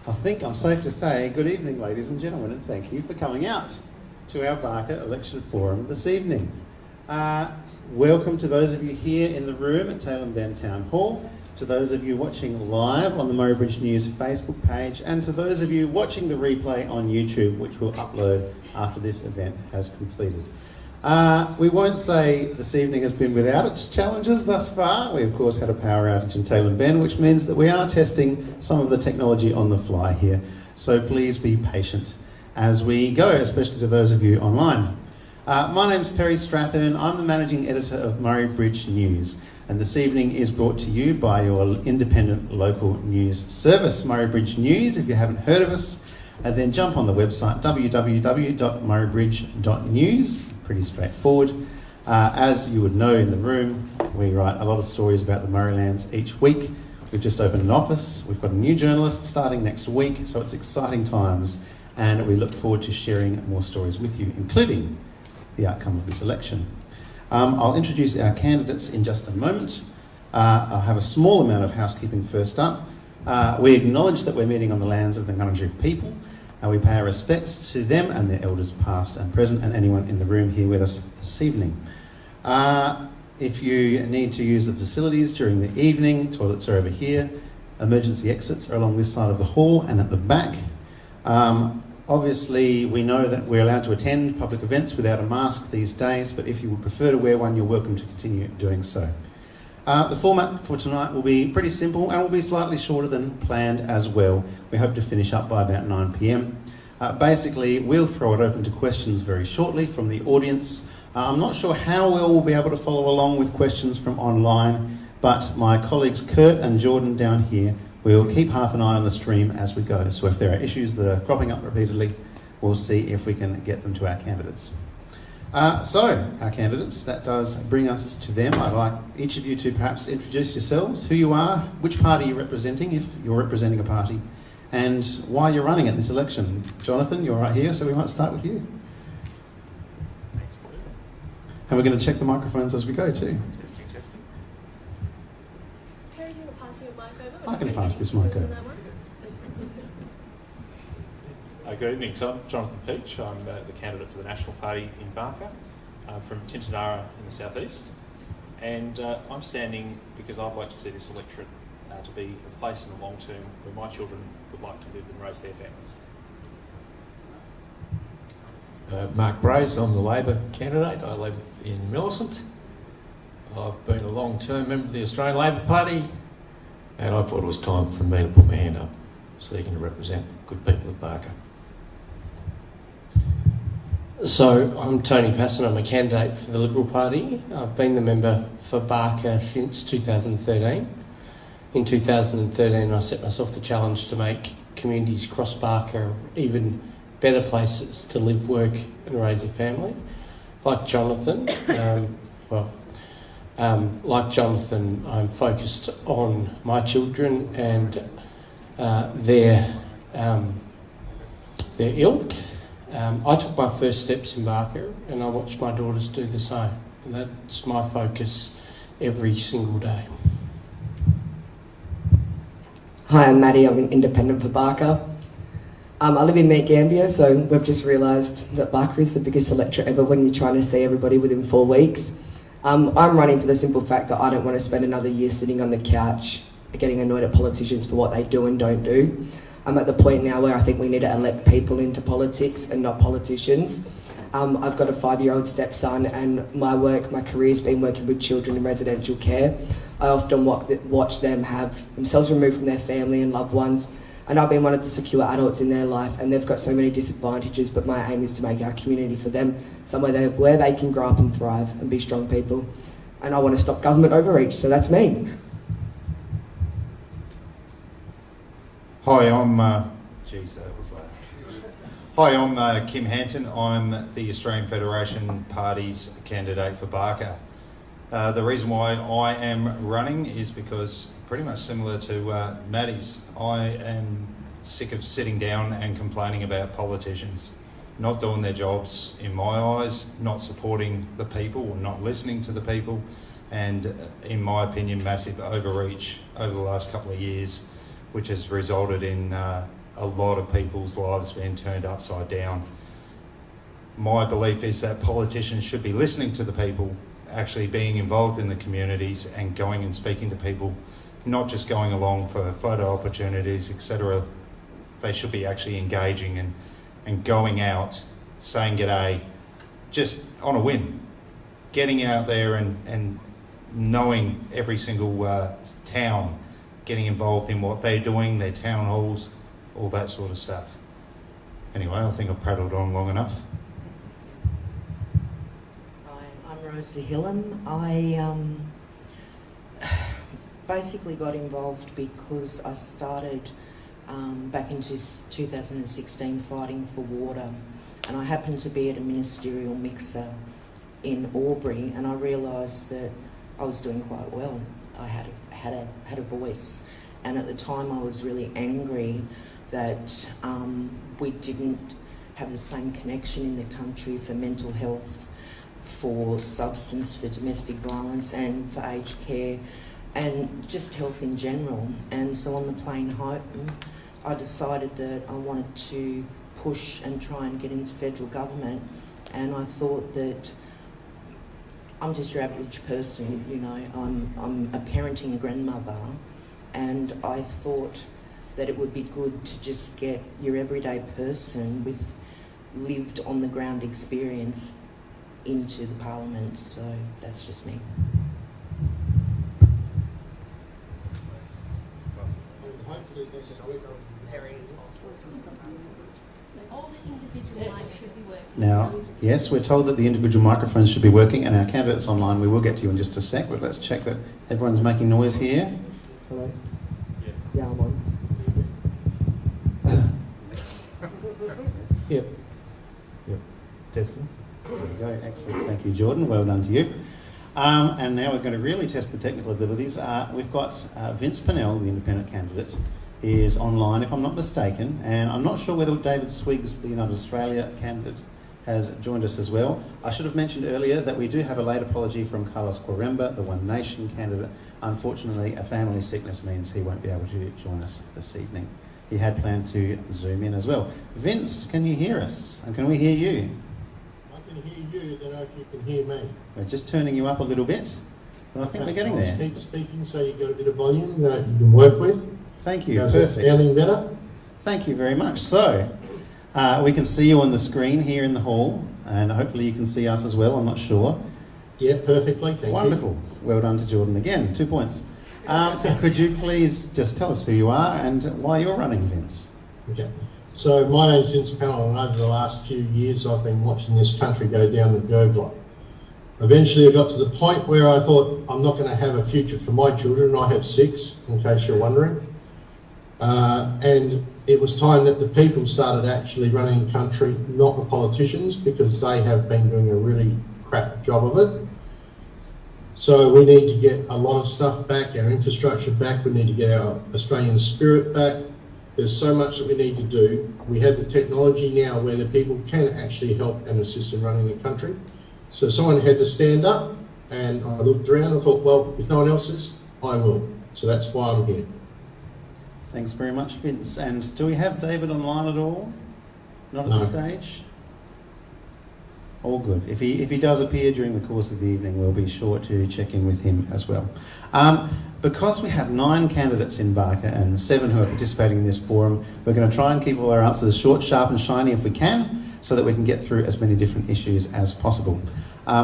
I think I'm safe to say good evening, ladies and gentlemen, and thank you for coming out to our Barker Election Forum this evening. Welcome to those of you here in the room at Tailem Bend Town Hall, to those of you watching live on the Murray Bridge News Facebook page, and to those of you watching the replay on YouTube, which we'll upload after this event has completed. We won't say this evening has been without its challenges thus far. We of course had a power outage in Tailem Bend, which means that we are testing some of the technology on the fly here. So please be patient as we go, especially to those of you online. My name's Peri Strathearn. I'm the Managing Editor of Murray Bridge News, and this evening is brought to you by your independent local news service, Murray Bridge News. If you haven't heard of us, then jump on the website www.murraybridge.news. Pretty straightforward. As you would know in the room, we write a lot of stories about the Murraylands each week. We've just opened an office. We've got a new journalist starting next week, so it's exciting times, and we look forward to sharing more stories with you, including the outcome of this election. I'll introduce our candidates in just a moment. I'll have a small amount of housekeeping first up. We acknowledge that we're meeting on the lands of the Ngurrindjeri people, and we pay our respects to them and their elders past and present, and anyone in the room here with us this evening. If you need to use the facilities during the evening, toilets are over here. Emergency exits are along this side of the hall and at the back. Obviously, we know that we're allowed to attend public events without a mask these days, but if you would prefer to wear one, you're welcome to continue doing so. The format for tonight will be pretty simple and will be slightly shorter than planned as well. We hope to finish up by about 9 p.m. Basically, we'll throw it open to questions very shortly from the audience. I'm not sure how well we'll be able to follow along with questions from online, but my colleagues Kurt and Jordan down here will keep half an eye on the stream as we go. So if there are issues that are cropping up repeatedly, we'll see if we can get them to our candidates. So, our candidates, that does bring us to them. I'd like each of you to perhaps introduce yourselves, who you are, which party you're representing, if you're representing a party, and why you're running at this election. Jonathan, you're right here, so we might start with you. And we're going to check the microphones as we go too. Peri, do you want to pass your mic over? I can pass this mic over. Good evening, so I'm Jonathan Pietzsch. I'm the candidate for the National Party in Barker. I'm from Tintinara in the southeast, and I'm standing because I'd like to see this electorate to be a place in the long term where my children would like to live and raise their families. Mark Brace, I'm the Labor candidate. I live in Millicent. I've been a long-term member of the Australian Labor Party, and I thought it was time for me to put my hand up, seeking to represent good people of Barker. So, I'm Tony Pasin, I'm a candidate for the Liberal Party. I've been the member for Barker since 2013. In 2013 I set myself the challenge to make communities across Barker even better places to live, work and raise a family. Like Jonathan, I'm focused on my children and their ilk. I took my first steps in Barker and I watched my daughters do the same. And that's my focus every single day. Hi, I'm Maddy. I'm an independent for Barker. I live in Mount Gambier, so we've just realised that Barker is the biggest electorate ever when you're trying to see everybody within 4 weeks. I'm running for the simple fact that I don't want to spend another year sitting on the couch getting annoyed at politicians for what they do and don't do. I'm at the point now where I think we need to elect people into politics and not politicians. I've got a 5-year-old stepson and my career's been working with children in residential care. I often watch them have themselves removed from their family and loved ones, and I've been one of the secure adults in their life, and they've got so many disadvantages, but my aim is to make our community for them somewhere where they can grow up and thrive and be strong people. And I want to stop government overreach, so that's me. Hi, I'm Kim Hanton. I'm the Australian Federation Party's candidate for Barker. The reason why I am running is because, pretty much similar to Maddy's, I am sick of sitting down and complaining about politicians not doing their jobs in my eyes, not supporting the people or not listening to the people, and in my opinion massive overreach over the last couple of years, which has resulted in a lot of people's lives being turned upside down. My belief is that politicians should be listening to the people, actually being involved in the communities and going and speaking to people, not just going along for photo opportunities, etc. They should be actually engaging and going out, saying g'day, just on a whim, getting out there and knowing every single town, getting involved in what they're doing, their town halls, all that sort of stuff. Anyway, I think I've prattled on long enough. Hi, I'm Rosa Hillam. I basically got involved because I started back in 2016 fighting for water, and I happened to be at a ministerial mixer in Albury, and I realised that I was doing quite well. I had a voice, and at the time I was really angry that we didn't have the same connection in the country for mental health, for substance, for domestic violence, and for aged care, and just health in general. And so on the plane home, I decided that I wanted to push and try and get into federal government, and I thought that I'm just your average person, you know, I'm a parenting grandmother, and I thought that it would be good to just get your everyday person with lived on the ground experience into the parliament. So that's just me. All the individual mics should be working. Now, yes, we're told that the individual microphones should be working, and our candidates online, we will get to you in just a sec, but let's check that everyone's making noise here. Hello? Yeah, I'm on. Yep. Testing. There we go, excellent. Thank you, Jordan. Well done to you. And now we're going to really test the technical abilities. We've got Vince Pannell, the independent candidate, is online, if I'm not mistaken, and I'm not sure whether David Swiggs, the United Australia candidate, has joined us as well. I should have mentioned earlier that we do have a late apology from Carlos Quaremba, the One Nation candidate. Unfortunately, a family sickness means he won't be able to join us this evening. He had planned to Zoom in as well. Vince, can you hear us? And can we hear you? I can hear you, don't know if you can hear me. We're just turning you up a little bit, but I think we're getting there. Keep speaking so you've got a bit of volume that you can work with. Thank you. How's that sounding better? Thank you very much. So, we can see you on the screen here in the hall, and hopefully you can see us as well, I'm not sure. Yeah, perfectly, thank Wonderful. Well done to Jordan again, 2 points. Could you please just tell us who you are and why you're running, Vince? you. Okay. So my name's Vince Pannell, and over the last few years I've been watching this country go down the gurgler. Eventually I got to the point where I thought I'm not going to have a future for my children. I have 6, in case you're wondering. And it was time that the people started actually running the country, not the politicians, because they have been doing a really crap job of it. So we need to get a lot of stuff back, our infrastructure back, we need to get our Australian spirit back. There's so much that we need to do. We have the technology now where the people can actually help and assist in running the country. So someone had to stand up, and I looked around and thought, well, if no one else is, I will. So that's why I'm here. Thanks very much, Vince. And do we have David online at all? Not at No. this stage? All good. If he does appear during the course of the evening, we'll be sure to check in with him as well. Because we have 9 candidates in Barker and 7 who are participating in this forum, we're going to try and keep all our answers short, sharp and shiny if we can, so that we can get through as many different issues as possible.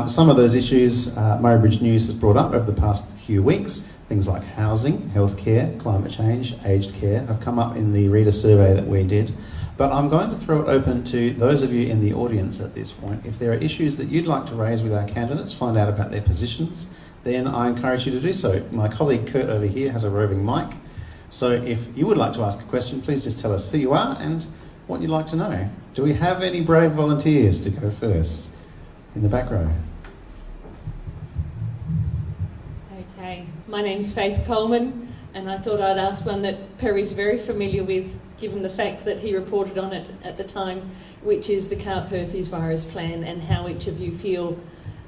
Some of those issues Murray Bridge News has brought up over the past few weeks. Things like housing, healthcare, climate change, aged care have come up in the reader survey that we did. But I'm going to throw it open to those of you in the audience at this point. If there are issues that you'd like to raise with our candidates, find out about their positions, then I encourage you to do so. My colleague Kurt over here has a roving mic. So if you would like to ask a question, please just tell us who you are and what you'd like to know. Do we have any brave volunteers to go first? In the back row. Okay, my name's Faith Coleman, and I thought I'd ask one that Peri's very familiar with, given the fact that he reported on it at the time, which is the carp herpes virus plan, and how each of you feel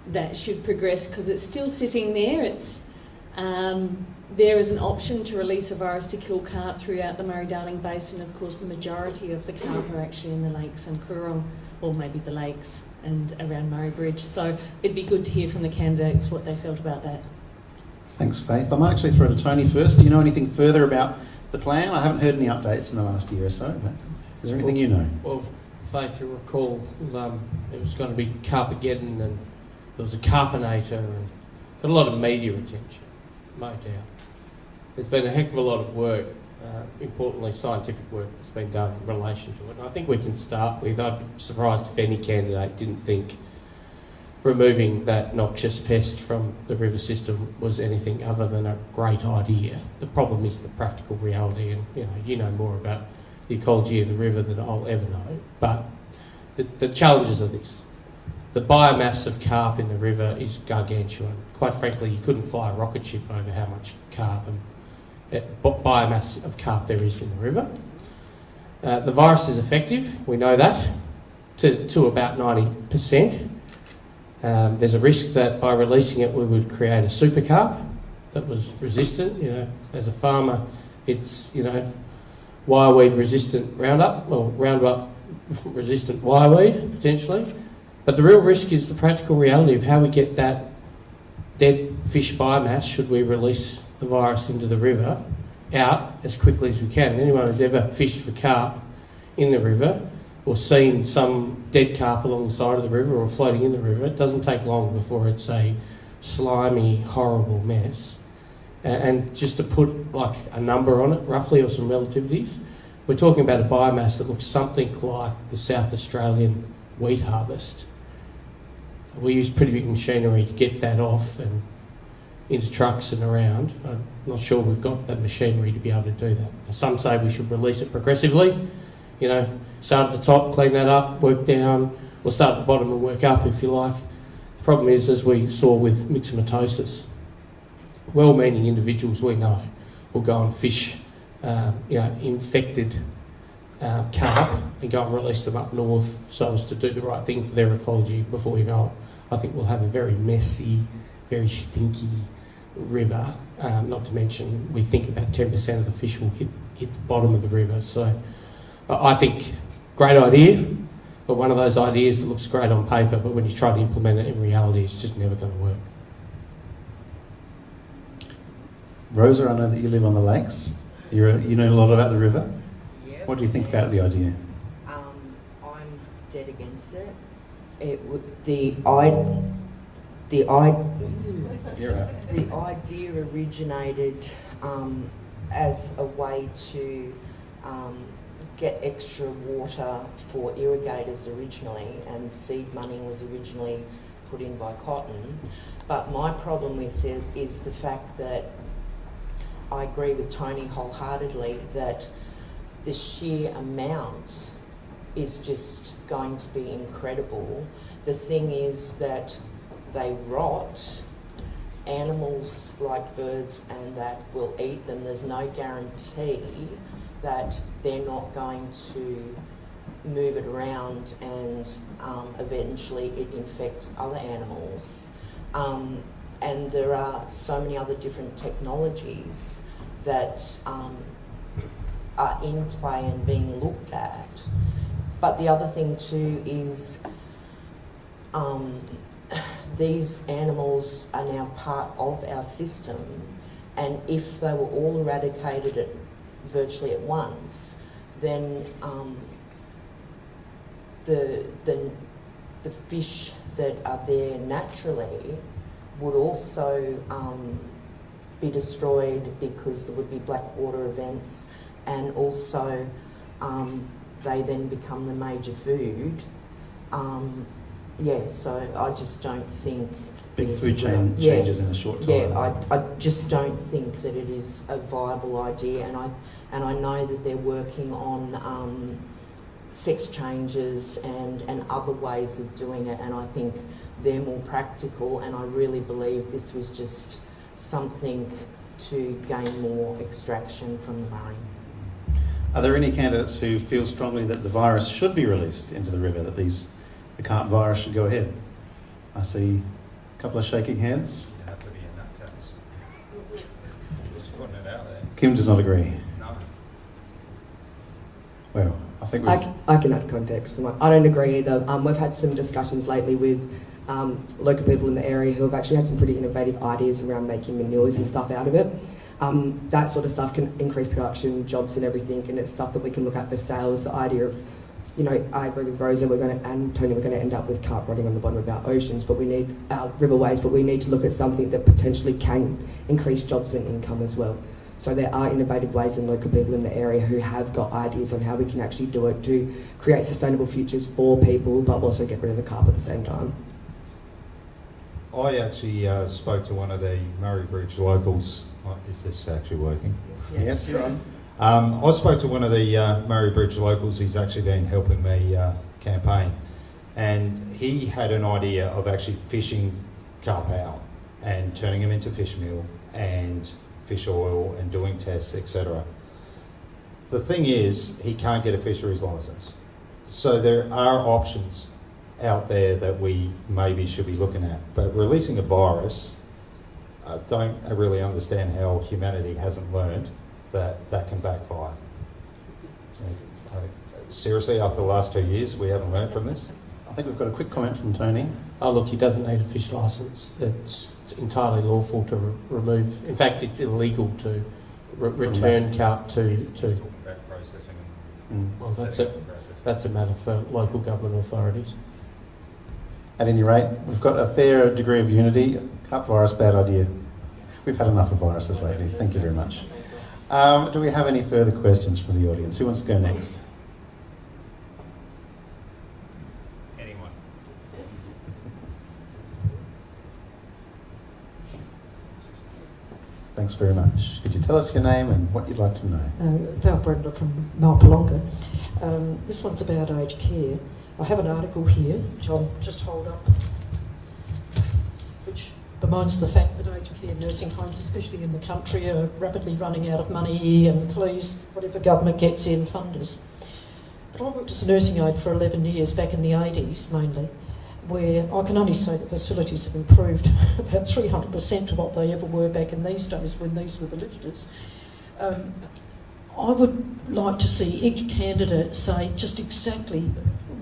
that should progress, because it's still sitting there. It's There is an option to release a virus to kill carp throughout the Murray-Darling Basin. Of course, the majority of the carp are actually in the lakes and Coorong, or maybe the lakes and around Murray Bridge. So it'd be good to hear from the candidates what they felt about that. Thanks, Faith. I might actually throw to Tony first. Do you know anything further about the plan? I haven't heard any updates in the last year or so, but is there anything you know? Well, Faith, you'll recall it was going to be Carpageddon, and there was a Carpinator, and got a lot of media attention, no doubt. There's been a heck of a lot of work, importantly scientific work, that's been done in relation to it. And I think we can start with, I'd be surprised if any candidate didn't think removing that noxious pest from the river system was anything other than a great idea. The problem is the practical reality, and you know more about the ecology of the river than I'll ever know. But the challenges are this. The biomass of carp in the river is gargantuan. Quite frankly, you couldn't fly a rocket ship over how much carp and biomass of carp there is in the river. The virus is effective, we know that, to about 90%. There's a risk that by releasing it we would create a super carp that was resistant. As a farmer, it's wireweed resistant Roundup, or Roundup resistant wireweed potentially. But the real risk is the practical reality of how we get that dead fish biomass, should we release the virus into the river, out as quickly as we can. Anyone who's ever fished for carp in the river or seen some dead carp along the side of the river or floating in the river, it doesn't take long before it's a slimy, horrible mess. And just to put like a number on it, roughly, or some relativities, we're talking about a biomass that looks something like the South Australian wheat harvest. We use pretty big machinery to get that off and into trucks and around. I'm not sure we've got that machinery to be able to do that. Some say we should release it progressively. Start at the top, clean that up, work down, or start at the bottom and work up if you like. The problem is, as we saw with myxomatosis, well-meaning individuals we know will go and fish infected carp and go and release them up north so as to do the right thing for their ecology. Before you know it, I think we'll have a very messy, very stinky river. Not to mention, we think about 10% of the fish will hit the bottom of the river. So I think great idea, but one of those ideas that looks great on paper, but when you try to implement it in reality, it's just never going to work. Rosa, I know that you live on the lakes. You know a lot about the river. Yeah. What do you think about the idea? I'm dead against it. The idea originated as a way to get extra water for irrigators originally, and seed money was originally put in by Cotton. But my problem with it is the fact that I agree with Tony wholeheartedly that the sheer amount is just going to be incredible. The thing is that they rot. Animals like birds and that will eat them. There's no guarantee that they're not going to move it around and eventually it infect other animals. And there are so many other different technologies that are in play and being looked at. But the other thing too is these animals are now part of our system, and if they were all eradicated virtually at once, then the fish that are there naturally would also be destroyed, because there would be blackwater events, and also they then become the major food. So I just don't think... Big food chain changes in a short time. Yeah, I just don't think that it is a viable idea, and I know that they're working on sex changes and other ways of doing it, and I think they're more practical, and I really believe this was just something to gain more extraction from the Murray. Are there any candidates who feel strongly that the virus should be released into the river, that the carp virus should go ahead? I see a couple of shaking hands. You have to be in that case. putting it out there. Kim does not agree. No. Well, I think we've... I can add context. I don't agree either. We've had some discussions lately with local people in the area who have actually had some pretty innovative ideas around making manures and stuff out of it. That sort of stuff can increase production, jobs and everything, and it's stuff that we can look at for sales. The idea of, I agree with Rosa, and Tony, we're going to end up with carp rotting on the bottom of our oceans, but we need our riverways, but we need to look at something that potentially can increase jobs and income as well. So there are innovative ways and local people in the area who have got ideas on how we can actually do it to create sustainable futures for people, but also get rid of the carp at the same time. I actually spoke to one of the Murray Bridge locals. Is this actually working? Yes, you're on. I spoke to one of the Murray Bridge locals. He's actually been helping me campaign, and he had an idea of actually fishing carp out and turning them into fish meal and fish oil and doing tests, etc. The thing is, he can't get a fisheries licence. So there are options out there that we maybe should be looking at. But releasing a virus, I don't really understand how humanity hasn't learned that can backfire. Seriously, after the last 2 years, we haven't learned from this? I think we've got a quick comment from Tony. Oh, look, he doesn't need a fish licence. It's entirely lawful to remove. In fact, it's illegal to return carp to. About processing. Well, that's a matter for local government authorities. At any rate, we've got a fair degree of unity. Carp virus, bad idea. We've had enough of viruses lately. Thank you very much. Do we have any further questions from the audience? Who wants to go next? Anyone? Thanks very much. Could you tell us your name and what you'd like to know? Val Brenda from Malpalonga. This one's about aged care. I have an article here, which I'll just hold up, which bemoans the fact that aged care nursing homes, especially in the country, are rapidly running out of money and please, whatever government gets in, funders. But I worked as a nursing aide for 11 years, back in the 80s mainly, where I can only say that facilities have improved about 300% to what they ever were back in these days when these were the lifters. I would like to see each candidate say just exactly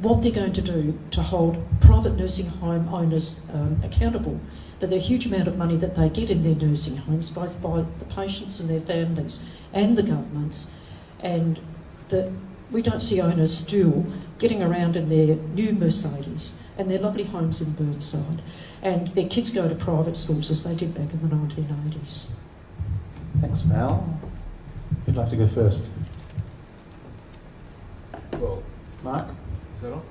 what they're going to do to hold private nursing home owners accountable for the huge amount of money that they get in their nursing homes, both by the patients and their families and the governments, and that we don't see owners still getting around in their new Mercedes and their lovely homes in Burnside, and their kids go to private schools as they did back in the 1980s. Thanks, Val. Who'd like to go first? Well, Mark? is that on?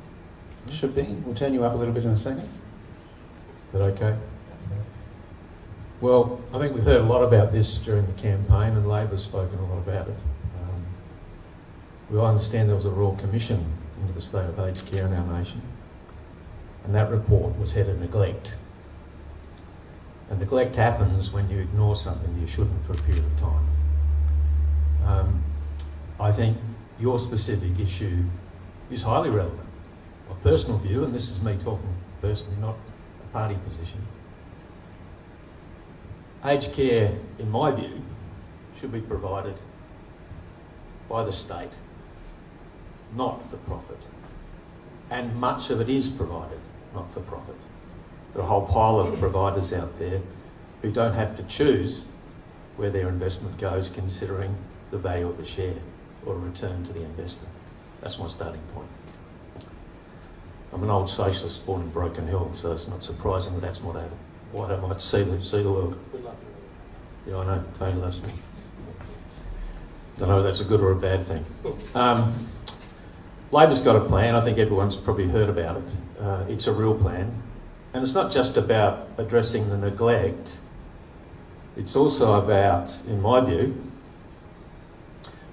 Should be. We'll turn you up a little bit in a second. Is that okay? Well, I think we've heard a lot about this during the campaign, and Labor's spoken a lot about it. We all understand there was a Royal Commission into the state of aged care in our nation, and that report was headed neglect. And neglect happens when you ignore something you shouldn't for a period of time. I think your specific issue is highly relevant. My personal view, and this is me talking personally, not a party position, aged care, in my view, should be provided by the state, not for profit. And much of it is provided, not for profit. There are a whole pile of providers out there who don't have to choose where their investment goes, considering the value of the share or a return to the investor. That's my starting point. I'm an old socialist born in Broken Hill, so it's not surprising that that's what I might see the world. We love you. Yeah, I know, Tony loves me. Don't know if that's a good or a bad thing. Labor's got a plan. I think everyone's probably heard about it. It's a real plan. And it's not just about addressing the neglect. It's also about, in my view,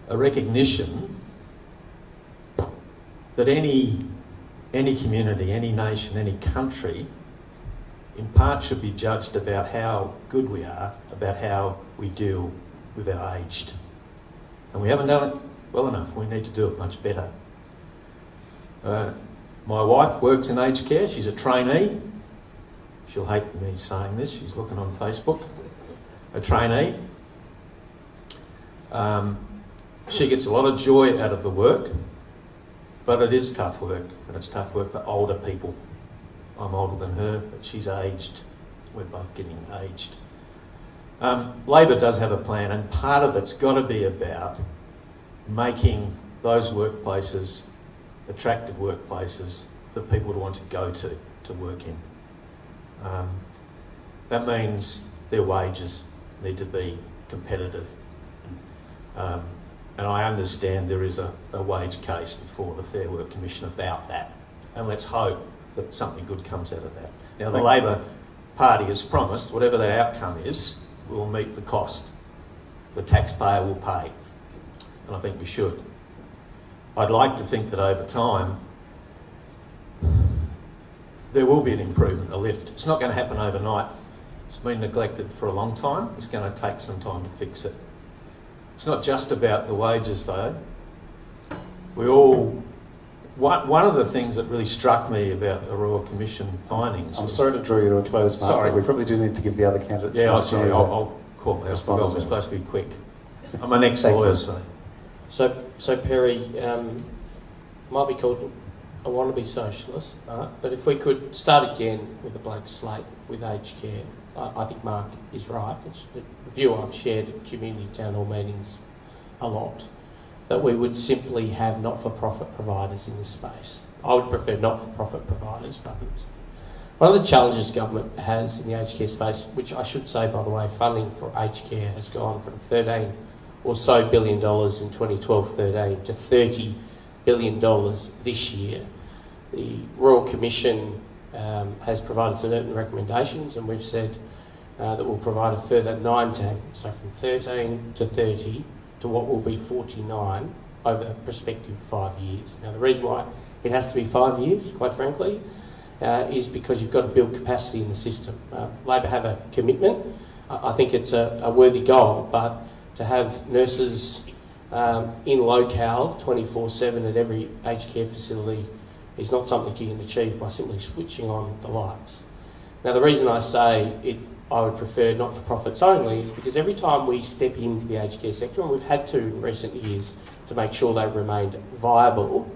a recognition that any community, any nation, any country, in part should be judged about how good we are, about how we deal with our aged. And we haven't done it well enough. We need to do it much better. My wife works in aged care. She's a trainee. She'll hate me saying this. She's looking on Facebook. A trainee. She gets a lot of joy out of the work, but it is tough work, and it's tough work for older people. I'm older than her, but she's aged. We're both getting aged. Labor does have a plan, and part of it's got to be about making those workplaces attractive workplaces for people to want to go to work in. That means their wages need to be competitive. And I understand there is a wage case before the Fair Work Commission about that. And let's hope that something good comes out of that. Now, the Labor Party has promised whatever that outcome is, will meet the cost. The taxpayer will pay. And I think we should. I'd like to think that over time, there will be an improvement, a lift. It's not going to happen overnight. It's been neglected for a long time. It's going to take some time to fix it. It's not just about the wages, though. One of the things that really struck me about the Royal Commission findings... I'm sorry to draw you to a close, Mark. Sorry. We probably do need to give the other candidates... Yeah, sorry, I'll call that. I forgot we're supposed to be quick. I'm an ex-lawyer, So Peri, might be called a wannabe socialist, right? But if we could start again with a blank slate with aged care, I think Mark is right. It's the view I've shared at community town hall meetings a lot, that we would simply have not-for-profit providers in this space. I would prefer not-for-profit providers, but one of the challenges government has in the aged care space, which I should say, by the way, funding for aged care has gone from $13 or so billion in 2012-13 to $30 billion this year. The Royal Commission has provided certain recommendations, and we've said that we'll provide a further 19, so from 13 to 30 to what will be 49 over a prospective 5 years. Now, the reason why it has to be 5 years, quite frankly, is because you've got to build capacity in the system. Labor have a commitment. I think it's a worthy goal, but to have nurses in locale 24/7 at every aged care facility is not something you can achieve by simply switching on the lights. Now, the reason I say I would prefer not-for-profits only is because every time we step into the aged care sector, and we've had to in recent years to make sure they've remained viable,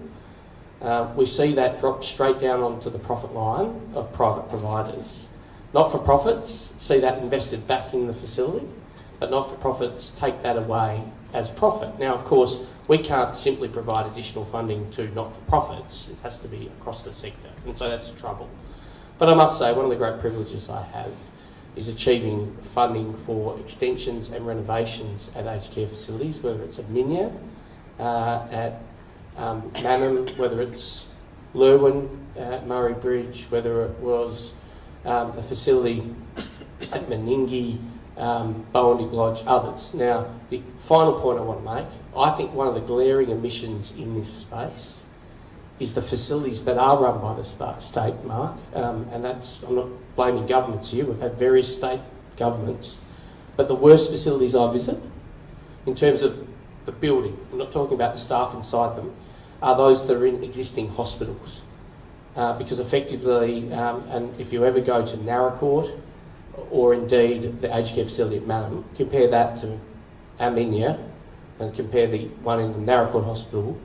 we see that drop straight down onto the profit line of private providers. Not-for-profits see that invested back in the facility, but not-for-profits take that away as profit. Now, of course, we can't simply provide additional funding to not-for-profits. It has to be across the sector, and so that's trouble. But I must say, one of the great privileges I have is achieving funding for extensions and renovations at aged care facilities, whether it's at Minya, at Manham, whether it's Lurwin, at Murray Bridge, whether it was a facility at Meningie, Bowendick Lodge, others. Now, the final point I want to make, I think one of the glaring omissions in this space is the facilities that are run by the state, Mark, and that's, I'm not blaming governments here, we've had various state governments, but the worst facilities I visit, in terms of the building, I'm not talking about the staff inside them, are those that are in existing hospitals. Because effectively, and if you ever go to Narracourt, or indeed the aged care facility at Manham, compare that to Arminia, and compare the one in the Narracourt Hospital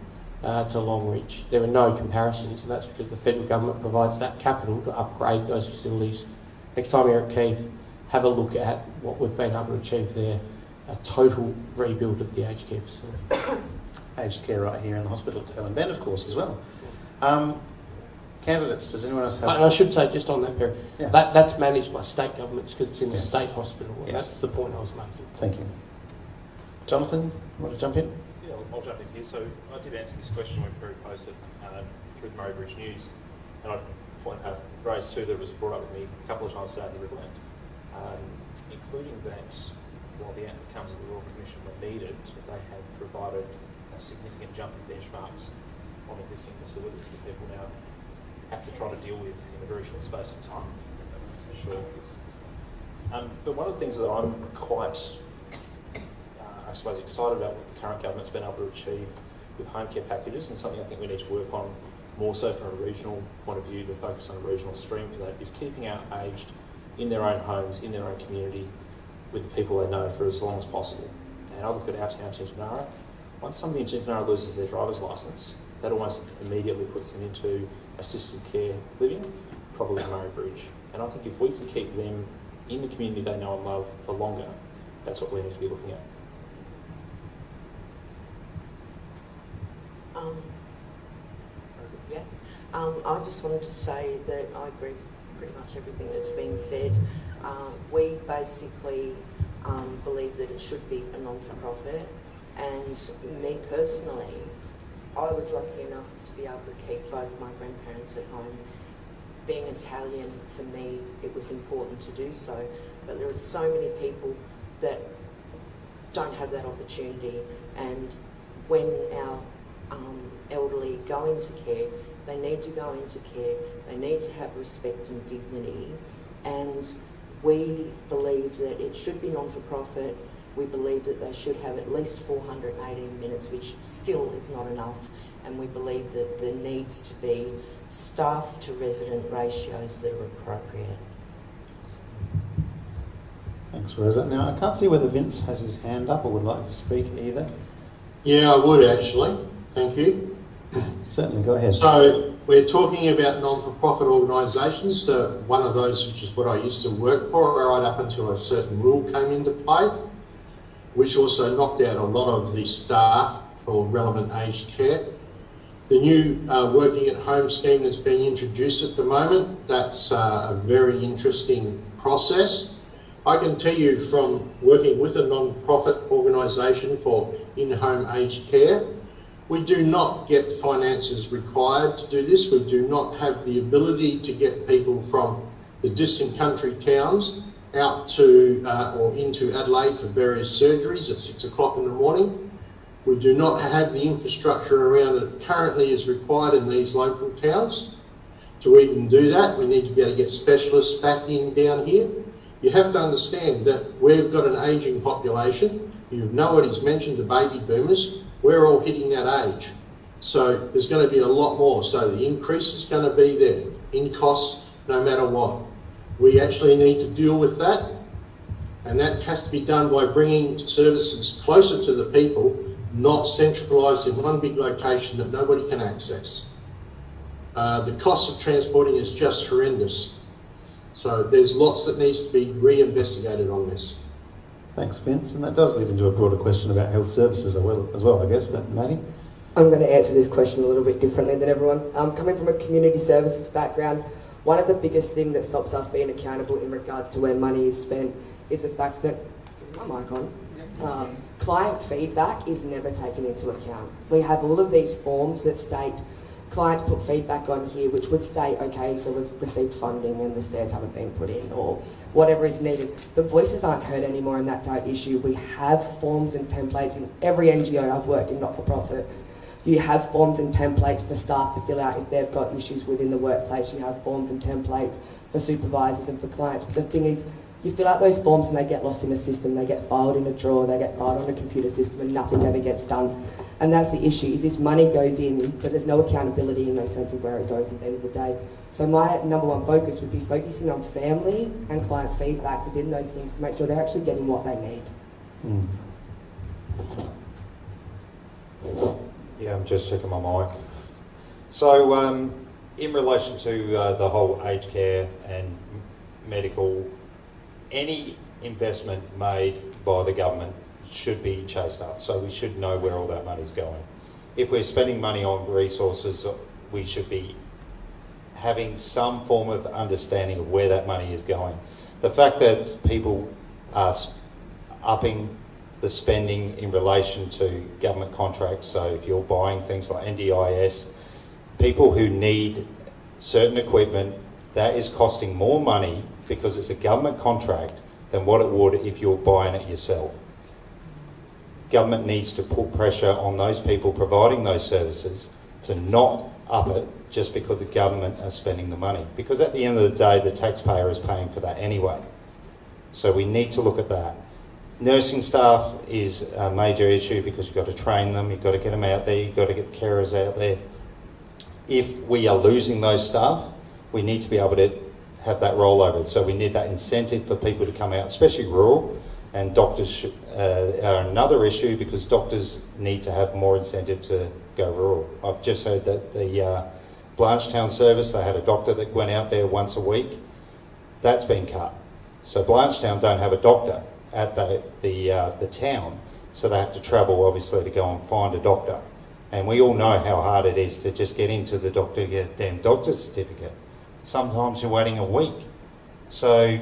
to Longridge. There are no comparisons, and that's because the federal government provides that capital to upgrade those facilities. Next time you're at Keith, have a look at what we've been able to achieve there, a total rebuild of the aged care facility. Aged care right here in the hospital at Tailem Bend, of course, as well. Candidates, does anyone else have... And I should say, just on that, Peri, that's managed by state governments because it's in the state hospital, and that's the point I was making. Thank you. Jonathan, you want to jump in? Yeah, I'll jump in here. So I did answer this question when Peri posted through the Murray Bridge News, and I'd raised two that was brought up with me a couple of times today in the Riverland, including that while the outcomes of the Royal Commission were needed, they have provided a significant jump in benchmarks on existing facilities that people now have to try to deal with in a very short space of time. Sure. But one of the things that I'm quite, I suppose, excited about what the current government's been able to achieve with home care packages, and something I think we need to work on more so from a regional point of view, to focus on a regional stream for that, is keeping our aged in their own homes, in their own community, with the people they know for as long as possible. and I look at our town, Tintinara, once somebody in Tintinara loses their driver's licence, that almost immediately puts them into assisted care living, probably Murray Bridge. And I think if we can keep them in the community they know and love for longer, that's what we need to be looking at. I just wanted to say that I agree with pretty much everything that's been said. We basically believe that it should be a non-for-profit, and me personally, I was lucky enough to be able to keep both my grandparents at home. Being Italian, for me, it was important to do so, but there are so many people that don't have that opportunity, and when our elderly go into care, they need to go into care, they need to have respect and dignity, and we believe that it should be non-for-profit. We believe that they should have at least 418 minutes, which still is not enough, and we believe that there needs to be staff to resident ratios that are appropriate. Thanks, Rosa. Now, I can't see whether Vince has his hand up or would like to speak either. Yeah, I would actually. Thank you. Certainly, go ahead. So we're talking about non-for-profit organisations. One of those, which is what I used to work for, right up until a certain rule came into play, which also knocked out a lot of the staff for relevant aged care. The new working at home scheme that's being introduced at the moment, that's a very interesting process. I can tell you from working with a non-profit organisation for in-home aged care, we do not get finances required to do this. We do not have the ability to get people from the distant country towns out to or into Adelaide for various surgeries at 6 o'clock in the morning. We do not have the infrastructure around that currently is required in these local towns. To even do that, we need to be able to get specialists back in down here. You have to understand that we've got an ageing population. Nobody's mentioned the baby boomers. We're all hitting that age. So there's going to be a lot more. So the increase is going to be there in costs no matter what. We actually need to deal with that, and that has to be done by bringing services closer to the people, not centralised in one big location that nobody can access. The cost of transporting is just horrendous. So there's lots that needs to be re-investigated on this. Thanks, Vince. And that does lead into a broader question about health services as well, I guess. But Maddy? I'm going to answer this question a little bit differently than everyone. Coming from a community services background, one of the biggest things that stops us being accountable in regards to where money is spent is the fact that, is my mic on? Client feedback is never taken into account. We have all of these forms that state clients put feedback on here which would state, okay, so we've received funding and the stairs haven't been put in, or whatever is needed. The voices aren't heard anymore, and that's our issue. We have forms and templates in every NGO I've worked in, not-for-profit. You have forms and templates for staff to fill out if they've got issues within the workplace. You have forms and templates for supervisors and for clients. But the thing is, you fill out those forms and they get lost in a system, they get filed in a drawer, they get filed on a computer system, and nothing ever gets done. And that's the issue, is this money goes in, but there's no accountability in no sense of where it goes at the end of the day. So my number one focus would be focusing on family and client feedback within those things to make sure they're actually getting what they need. Yeah, I'm just checking my mic. So, in relation to the whole aged care and medical, any investment made by the government should be chased up. So we should know where all that money's going. If we're spending money on resources, we should be having some form of understanding of where that money is going. The fact that people are upping the spending in relation to government contracts, so if you're buying things like NDIS, people who need certain equipment, that is costing more money because it's a government contract than what it would if you're buying it yourself. Government needs to put pressure on those people providing those services to not up it just because the government are spending the money. Because at the end of the day, the taxpayer is paying for that anyway. So we need to look at that. Nursing staff is a major issue because you've got to train them, you've got to get them out there, you've got to get the carers out there. If we are losing those staff, we need to be able to have that rollover. So we need that incentive for people to come out, especially rural, And doctors are another issue because doctors need to have more incentive to go rural. I've just heard that the Blanchetown service, they had a doctor that went out there once a week. That's been cut. So Blanchetown don't have a doctor at the town, so they have to travel obviously to go and find a doctor. And we all know how hard it is to just get into the doctor, get a damn doctor's certificate. Sometimes you're waiting a week. So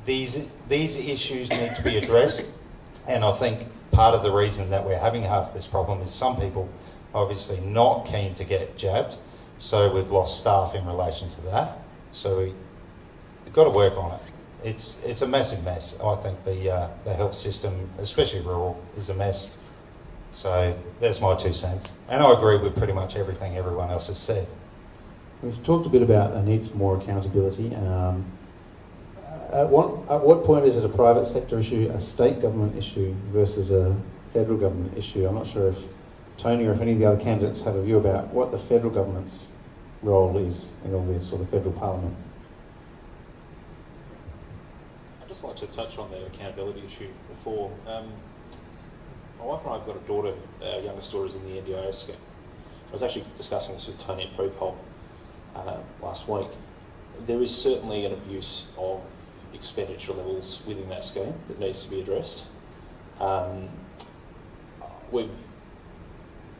these issues need to be addressed, and I think part of the reason that we're having half this problem is some people obviously not keen to get jabbed, so we've lost staff in relation to that. So we've got to work on it. It's a massive mess. I think the health system, especially rural, is a mess. So that's my 2 cents. And I agree with pretty much everything everyone else has said. We've talked a bit about a need for more accountability. At what point is it a private sector issue, a state government issue versus a federal government issue? I'm not sure if Tony or if any of the other candidates have a view about what the federal government's role is in all this, or the federal parliament. I'd just like to touch on the accountability issue before. My wife and I have got a daughter, our youngest daughter is in the NDIS scheme. I was actually discussing this with Tony at Prepol last week. There is certainly an abuse of expenditure levels within that scheme that needs to be addressed. We've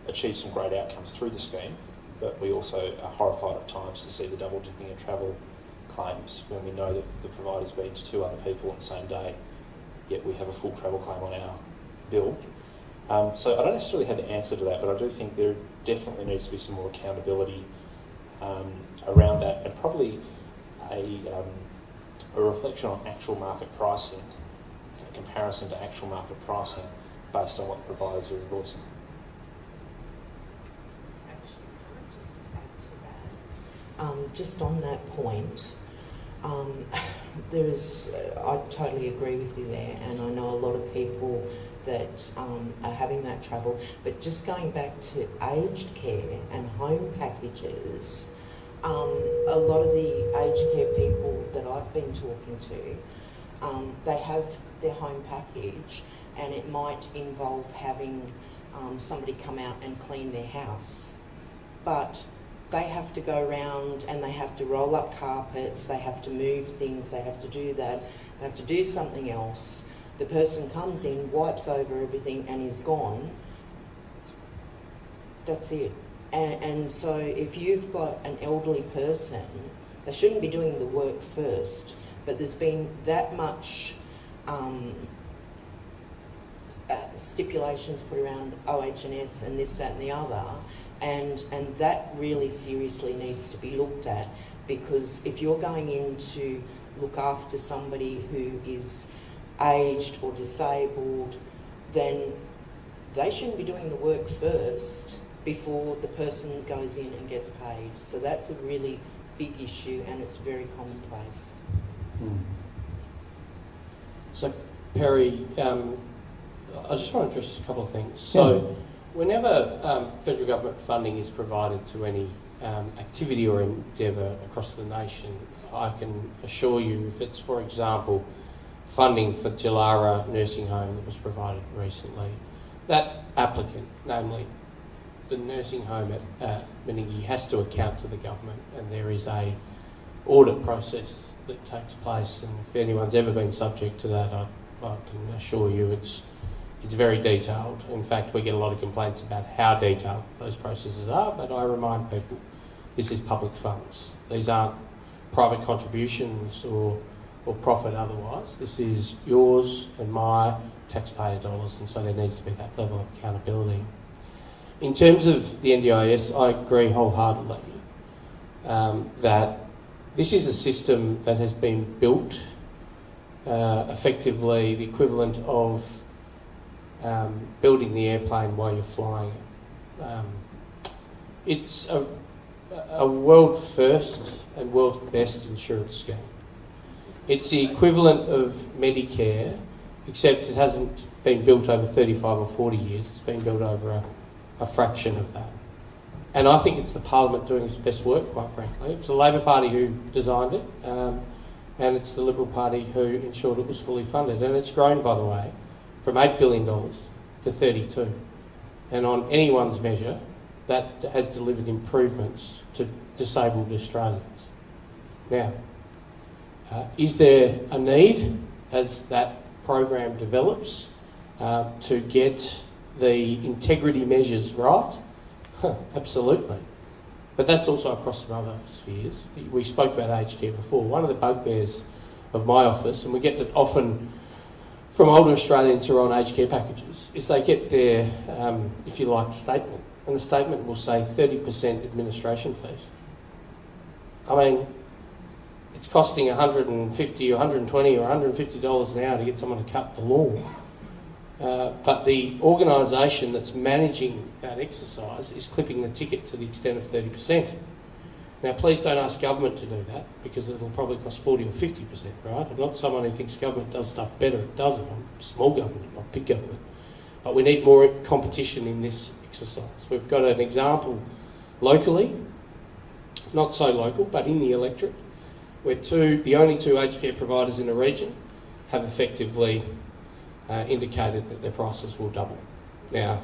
achieved some great outcomes through the scheme, but we also are horrified at times to see the double dipping of travel claims when we know that the provider's been to 2 other people on the same day, yet we have a full travel claim on our bill. So I don't necessarily have the answer to that, but I do think there definitely needs to be some more accountability around that, and probably a reflection on actual market pricing, a comparison to actual market pricing based on what the providers are invoicing. Actually, can I just add to that? Just on that point, I totally agree with you there, and I know a lot of people that are having that trouble. But just going back to aged care and home packages, a lot of the aged care people that I've been talking to, they have their home package, and it might involve having somebody come out and clean their house. But they have to go around and they have to roll up carpets, they have to move things, they have to do that, they have to do something else. The person comes in, wipes over everything and is gone. That's it. And so if you've got an elderly person, they shouldn't be doing the work first, but there's been that much stipulations put around OH&S and this, that and the other, and that really seriously needs to be looked at, because if you're going in to look after somebody who is aged or disabled, then they shouldn't be doing the work first before the person goes in and gets paid. So that's a really big issue, and it's very commonplace. So, Peri, I just want to address a couple of things. So, whenever federal government funding is provided to any activity or endeavour across the nation, I can assure you, if it's, for example, funding for Jalara nursing home that was provided recently, that applicant, namely the nursing home at Meningie, has to account to the government, and there is a audit process that takes place, and if anyone's ever been subject to that, I can assure you it's very detailed. In fact, we get a lot of complaints about how detailed those processes are, but I remind people this is public funds. These aren't private contributions or profit otherwise. This is yours and my taxpayer dollars, and so there needs to be that level of accountability. In terms of the NDIS, I agree wholeheartedly that this is a system that has been built effectively the equivalent of building the airplane while you're flying it. It's a world first and world best insurance scheme. It's the equivalent of Medicare, except it hasn't been built over 35 or 40 years. It's been built over a fraction of that. And I think it's the Parliament doing its best work, quite frankly. It was the Labor Party who designed it. and it's the Liberal Party who ensured it was fully funded. And it's grown, by the way, from $8 billion to 32. And on anyone's measure, that has delivered improvements to disabled Australians. Now, is there a need, as that program develops, to get the integrity measures right? Absolutely. But that's also across some other spheres. We spoke about aged care before. One of the bugbears of my office, and we get it often from older Australians who are on aged care packages, is they get their, if you like, statement. And the statement will say 30% administration fees. I mean, it's costing $150 or $120 or $150 an hour to get someone to cut the lawn. But the organisation that's managing that exercise is clipping the ticket to the extent of 30%. Now, please don't ask government to do that, because it'll probably cost 40 or 50%, right? I'm not someone who thinks government does stuff better. It doesn't. I'm small government, not big government. But we need more competition in this exercise. We've got an example locally, not so local, but in the electorate, where the only two aged care providers in the region have effectively indicated that their prices will double. Now,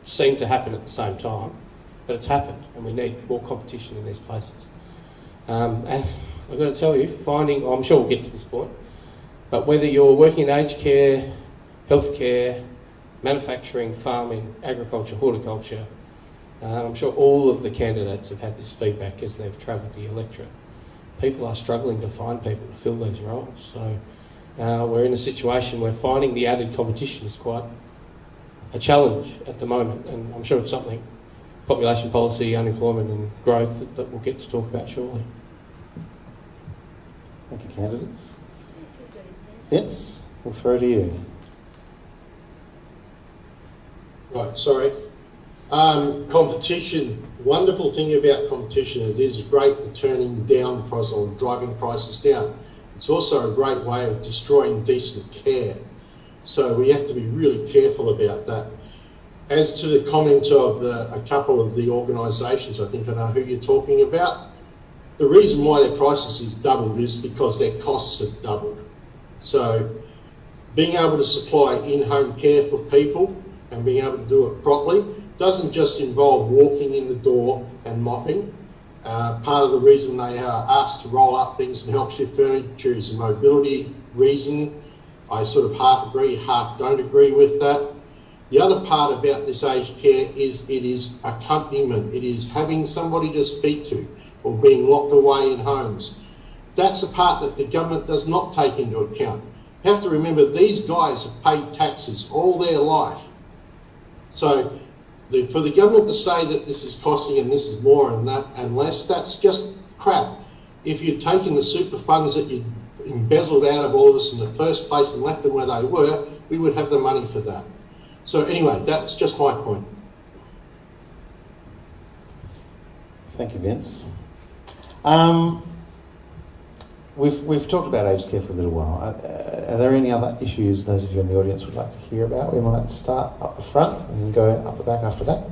it seemed to happen at the same time, but it's happened, and we need more competition in these places. And I've got to tell you, I'm sure we'll get to this point, but whether you're working in aged care, healthcare, manufacturing, farming, agriculture, horticulture, I'm sure all of the candidates have had this feedback as they've travelled the electorate. People are struggling to find people to fill these roles. So we're in a situation where finding the added competition is quite a challenge at the moment, and I'm sure it's something, population policy, unemployment and growth, that we'll get to talk about shortly. Thank you, candidates. Vince, we'll throw to you. Right, sorry. Competition. Wonderful thing about competition, it is great for turning down the price or driving prices down. It's also a great way of destroying decent care. So we have to be really careful about that. As to the comment of a couple of the organisations, I think I know who you're talking about. The reason why their prices is doubled is because their costs have doubled. So being able to supply in-home care for people and being able to do it properly doesn't just involve walking in the door and mopping. Part of the reason they are asked to roll up things and help shift furniture is a mobility reason. I sort of half agree, half don't agree with that. The other part about this aged care is it is accompaniment. It is having somebody to speak to or being locked away in homes. That's a part that the government does not take into account. You have to remember these guys have paid taxes all their life. So for the government to say that this is costing and this is more and that and less, that's just crap. If you'd taken the super funds that you embezzled out of all of us in the first place and left them where they were, we would have the money for that. So anyway, that's just my point. Thank you, Vince. We've talked about aged care for a little while. Are there any other issues those of you in the audience would like to hear about? We might start up the front and then go up the back after that.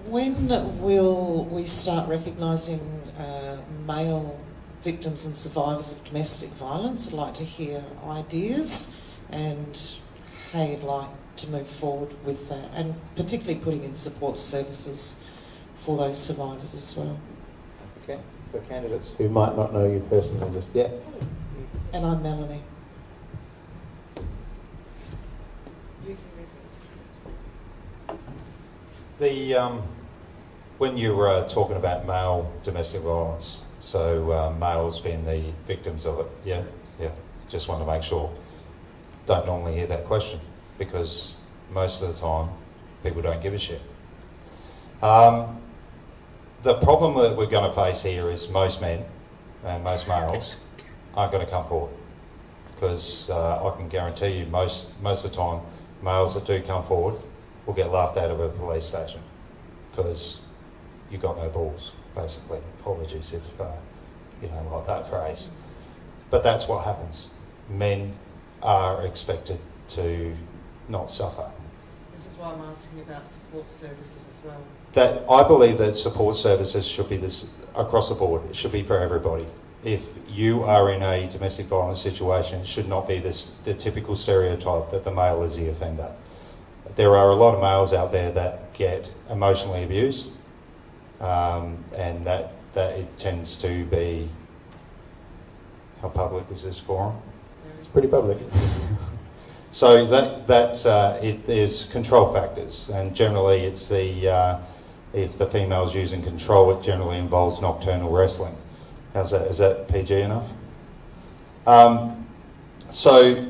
When will we start recognising male victims and survivors of domestic violence? I'd like to hear ideas and how you'd like to move forward with that, and particularly putting in support services for those survivors as well. Okay. For candidates who might not know you personally just yet. And I'm Melanie. When you're talking about male domestic violence, so males being the victims of it, yeah, just want to make sure. Don't normally hear that question because most of the time people don't give a shit. The problem that we're going to face here is most men and most males aren't going to come forward, because I can guarantee you most of the time males that do come forward will get laughed out of a police station because you got no balls, basically. Apologies if you don't like that phrase, but that's what happens. Men are expected to not suffer. This is why I'm asking about support services as well. That I believe that support services should be this across the board. It should be for everybody. if you are in a domestic violence situation, it should not be the typical stereotype that the male is the offender. There are a lot of males out there that get emotionally abused, and that it tends to be... How public is this forum? It's pretty public. So there's control factors, and generally it's if the female's using control, it generally involves nocturnal wrestling. How's that? Is that PG enough? So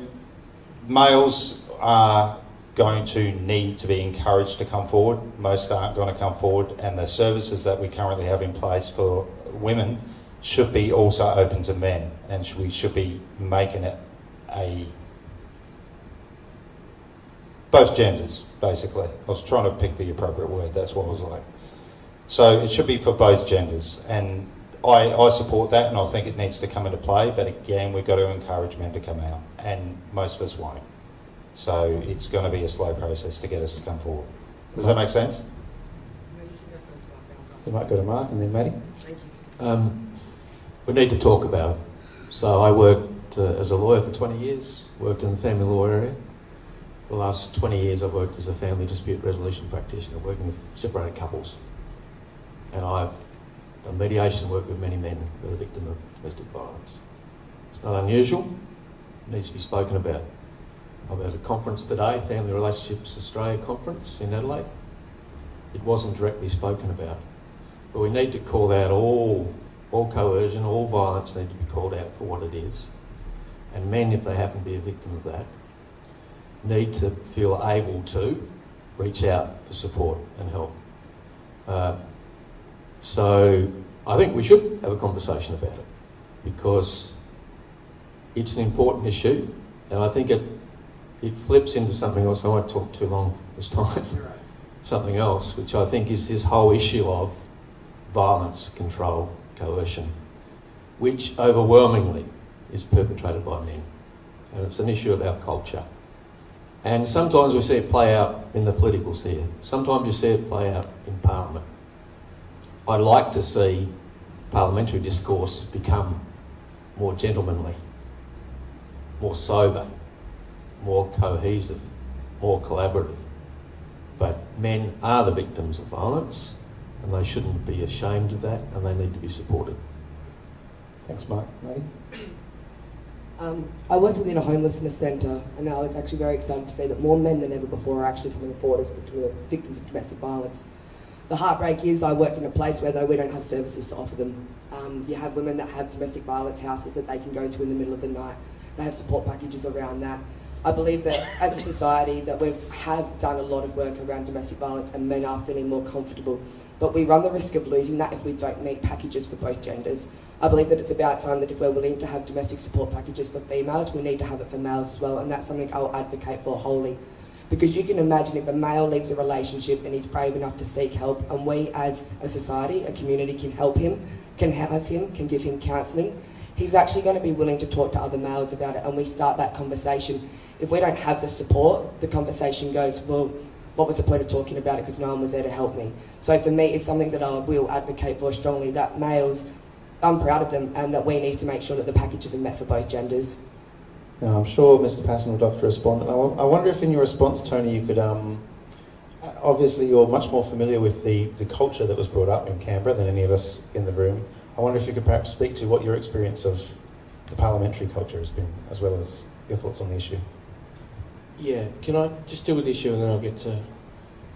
males are going to need to be encouraged to come forward. Most aren't going to come forward, and the services that we currently have in place for women should be also open to men, and we should be making it both genders, basically. I was trying to pick the appropriate word, that's what I was like. So it should be for both genders, and I support that, and I think it needs to come into play, but again, we've got to encourage men to come out, and most of us won't. So it's going to be a slow process to get us to come forward. Does that make sense? We might go to Mark and then Maddy. We need to talk about it. So I worked as a lawyer for 20 years, worked in the family law area. The last 20 years I've worked as a family dispute resolution practitioner, working with separated couples. And I've done mediation work with many men who are the victim of domestic violence. It's not unusual, it needs to be spoken about. I'm at a conference today, Family Relationships Australia conference in Adelaide. It wasn't directly spoken about. But we need to call out all coercion, all violence need to be called out for what it is. And men, if they happen to be a victim of that, need to feel able to reach out for support and help. So I think we should have a conversation about it, because it's an important issue, and I think it flips into something else. I won't talk too long this time. Something else, which I think is this whole issue of violence, control, coercion, which overwhelmingly is perpetrated by men. And it's an issue of our culture. And sometimes we see it play out in the political sphere. Sometimes you see it play out in Parliament. I'd like to see parliamentary discourse become more gentlemanly, more sober, more cohesive, more collaborative. But men are the victims of violence, and they shouldn't be ashamed of that, and they need to be supported. Thanks, Mark. Maddy? I worked within a homelessness centre, and I was actually very excited to see that more men than ever before are actually coming forward as victims of domestic violence. The heartbreak is I worked in a place where though we don't have services to offer them. You have women that have domestic violence houses that they can go to in the middle of the night. They have support packages around that. I believe that as a society that we have done a lot of work around domestic violence, and men are feeling more comfortable, but we run the risk of losing that if we don't meet packages for both genders. I believe that it's about time that if we're willing to have domestic support packages for females, we need to have it for males as well, and that's something I'll advocate for wholly. Because you can imagine if a male leaves a relationship and he's brave enough to seek help, and we as a society, a community, can help him, can house him, can give him counselling, he's actually going to be willing to talk to other males about it, and we start that conversation. If we don't have the support, the conversation goes, well, what was the point of talking about it because no one was there to help me? So for me, it's something that I will advocate for strongly, that males, I'm proud of them, and that we need to make sure that the packages are met for both genders. Now, I'm sure Mr. Pasin would like to respond. And I wonder if in your response, Tony, you could, obviously you're much more familiar with the culture that was brought up in Canberra than any of us in the room. I wonder if you could perhaps speak to what your experience of the parliamentary culture has been, as well as your thoughts on the issue. Yeah, can I just deal with the issue and then I'll get to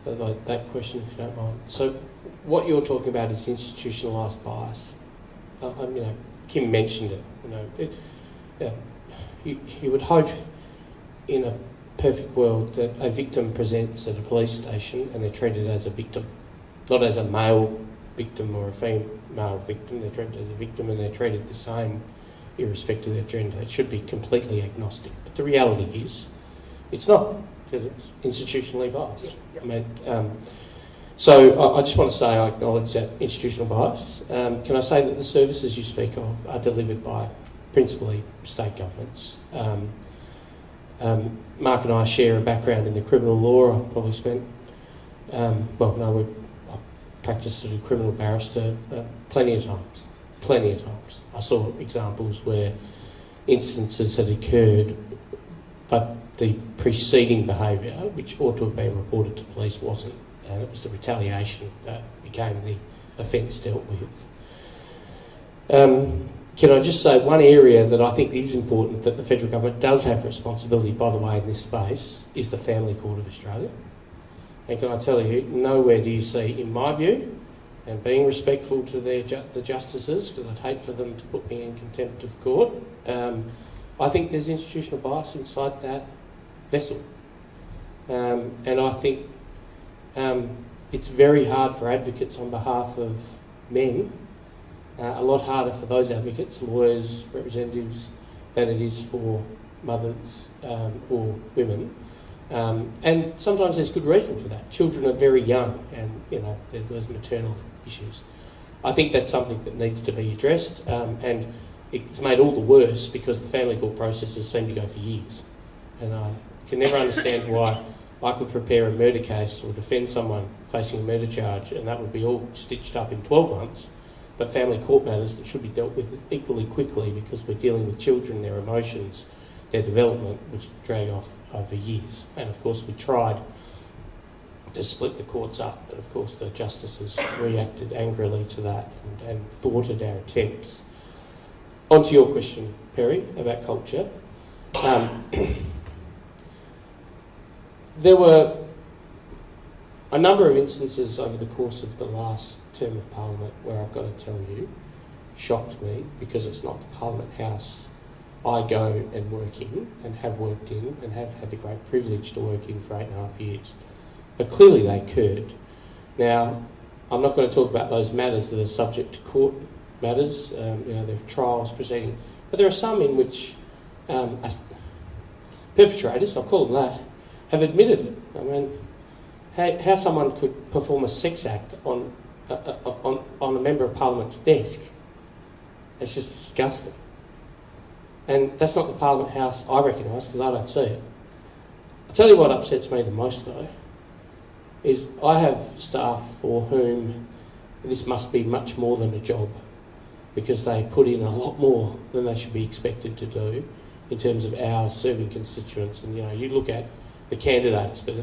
that question if you don't mind. So what you're talking about is institutionalised bias. Kim mentioned it. You would hope in a perfect world that a victim presents at a police station and they're treated as a victim, not as a male victim or a female victim. They're treated as a victim and they're treated the same irrespective of their gender. It should be completely agnostic. But the reality is, it's not, because it's institutionally biased. So I just want to say I acknowledge that institutional bias. Can I say that the services you speak of are delivered by principally state governments? Mark and I share a background in the criminal law. I've probably spent, I've practiced as a criminal barrister plenty of times. plenty of times. I saw examples where instances had occurred, but the preceding behaviour, which ought to have been reported to police, wasn't, and it was the retaliation that became the offence dealt with. Can I just say one area that I think is important that the federal government does have responsibility, by the way, in this space, is the Family Court of Australia. And can I tell you, nowhere do you see, in my view, and being respectful to the justices, because I'd hate for them to put me in contempt of court, I think there's institutional bias inside that vessel. And I think it's very hard for advocates on behalf of men, a lot harder for those advocates, lawyers, representatives, than it is for mothers or women. And sometimes there's good reason for that. Children are very young and, there's those maternal issues. I think that's something that needs to be addressed, and it's made all the worse because the family court processes seem to go for years. And I can never understand why I could prepare a murder case or defend someone facing a murder charge and that would be all stitched up in 12 months, but family court matters that should be dealt with equally quickly because we're dealing with children, their emotions, their development, which drag off over years. And of course we tried to split the courts up, but of course the justices reacted angrily to that and thwarted our attempts. On to your question, Peri, about culture. There were a number of instances over the course of the last term of Parliament where I've got to tell you, shocked me because it's not the Parliament House I go and work in and have worked in and have had the great privilege to work in for 8.5 years. But clearly they occurred. Now, I'm not going to talk about those matters that are subject to court matters, there are trials proceeding, but there are some in which perpetrators, I'll call them that, have admitted it. I mean, how someone could perform a sex act on a Member of Parliament's desk, it's just disgusting. And that's not the Parliament House I recognise because I don't see it. I'll tell you what upsets me the most though, is I have staff for whom this must be much more than a job because they put in a lot more than they should be expected to do in terms of hours serving constituents. And you look at the candidates, but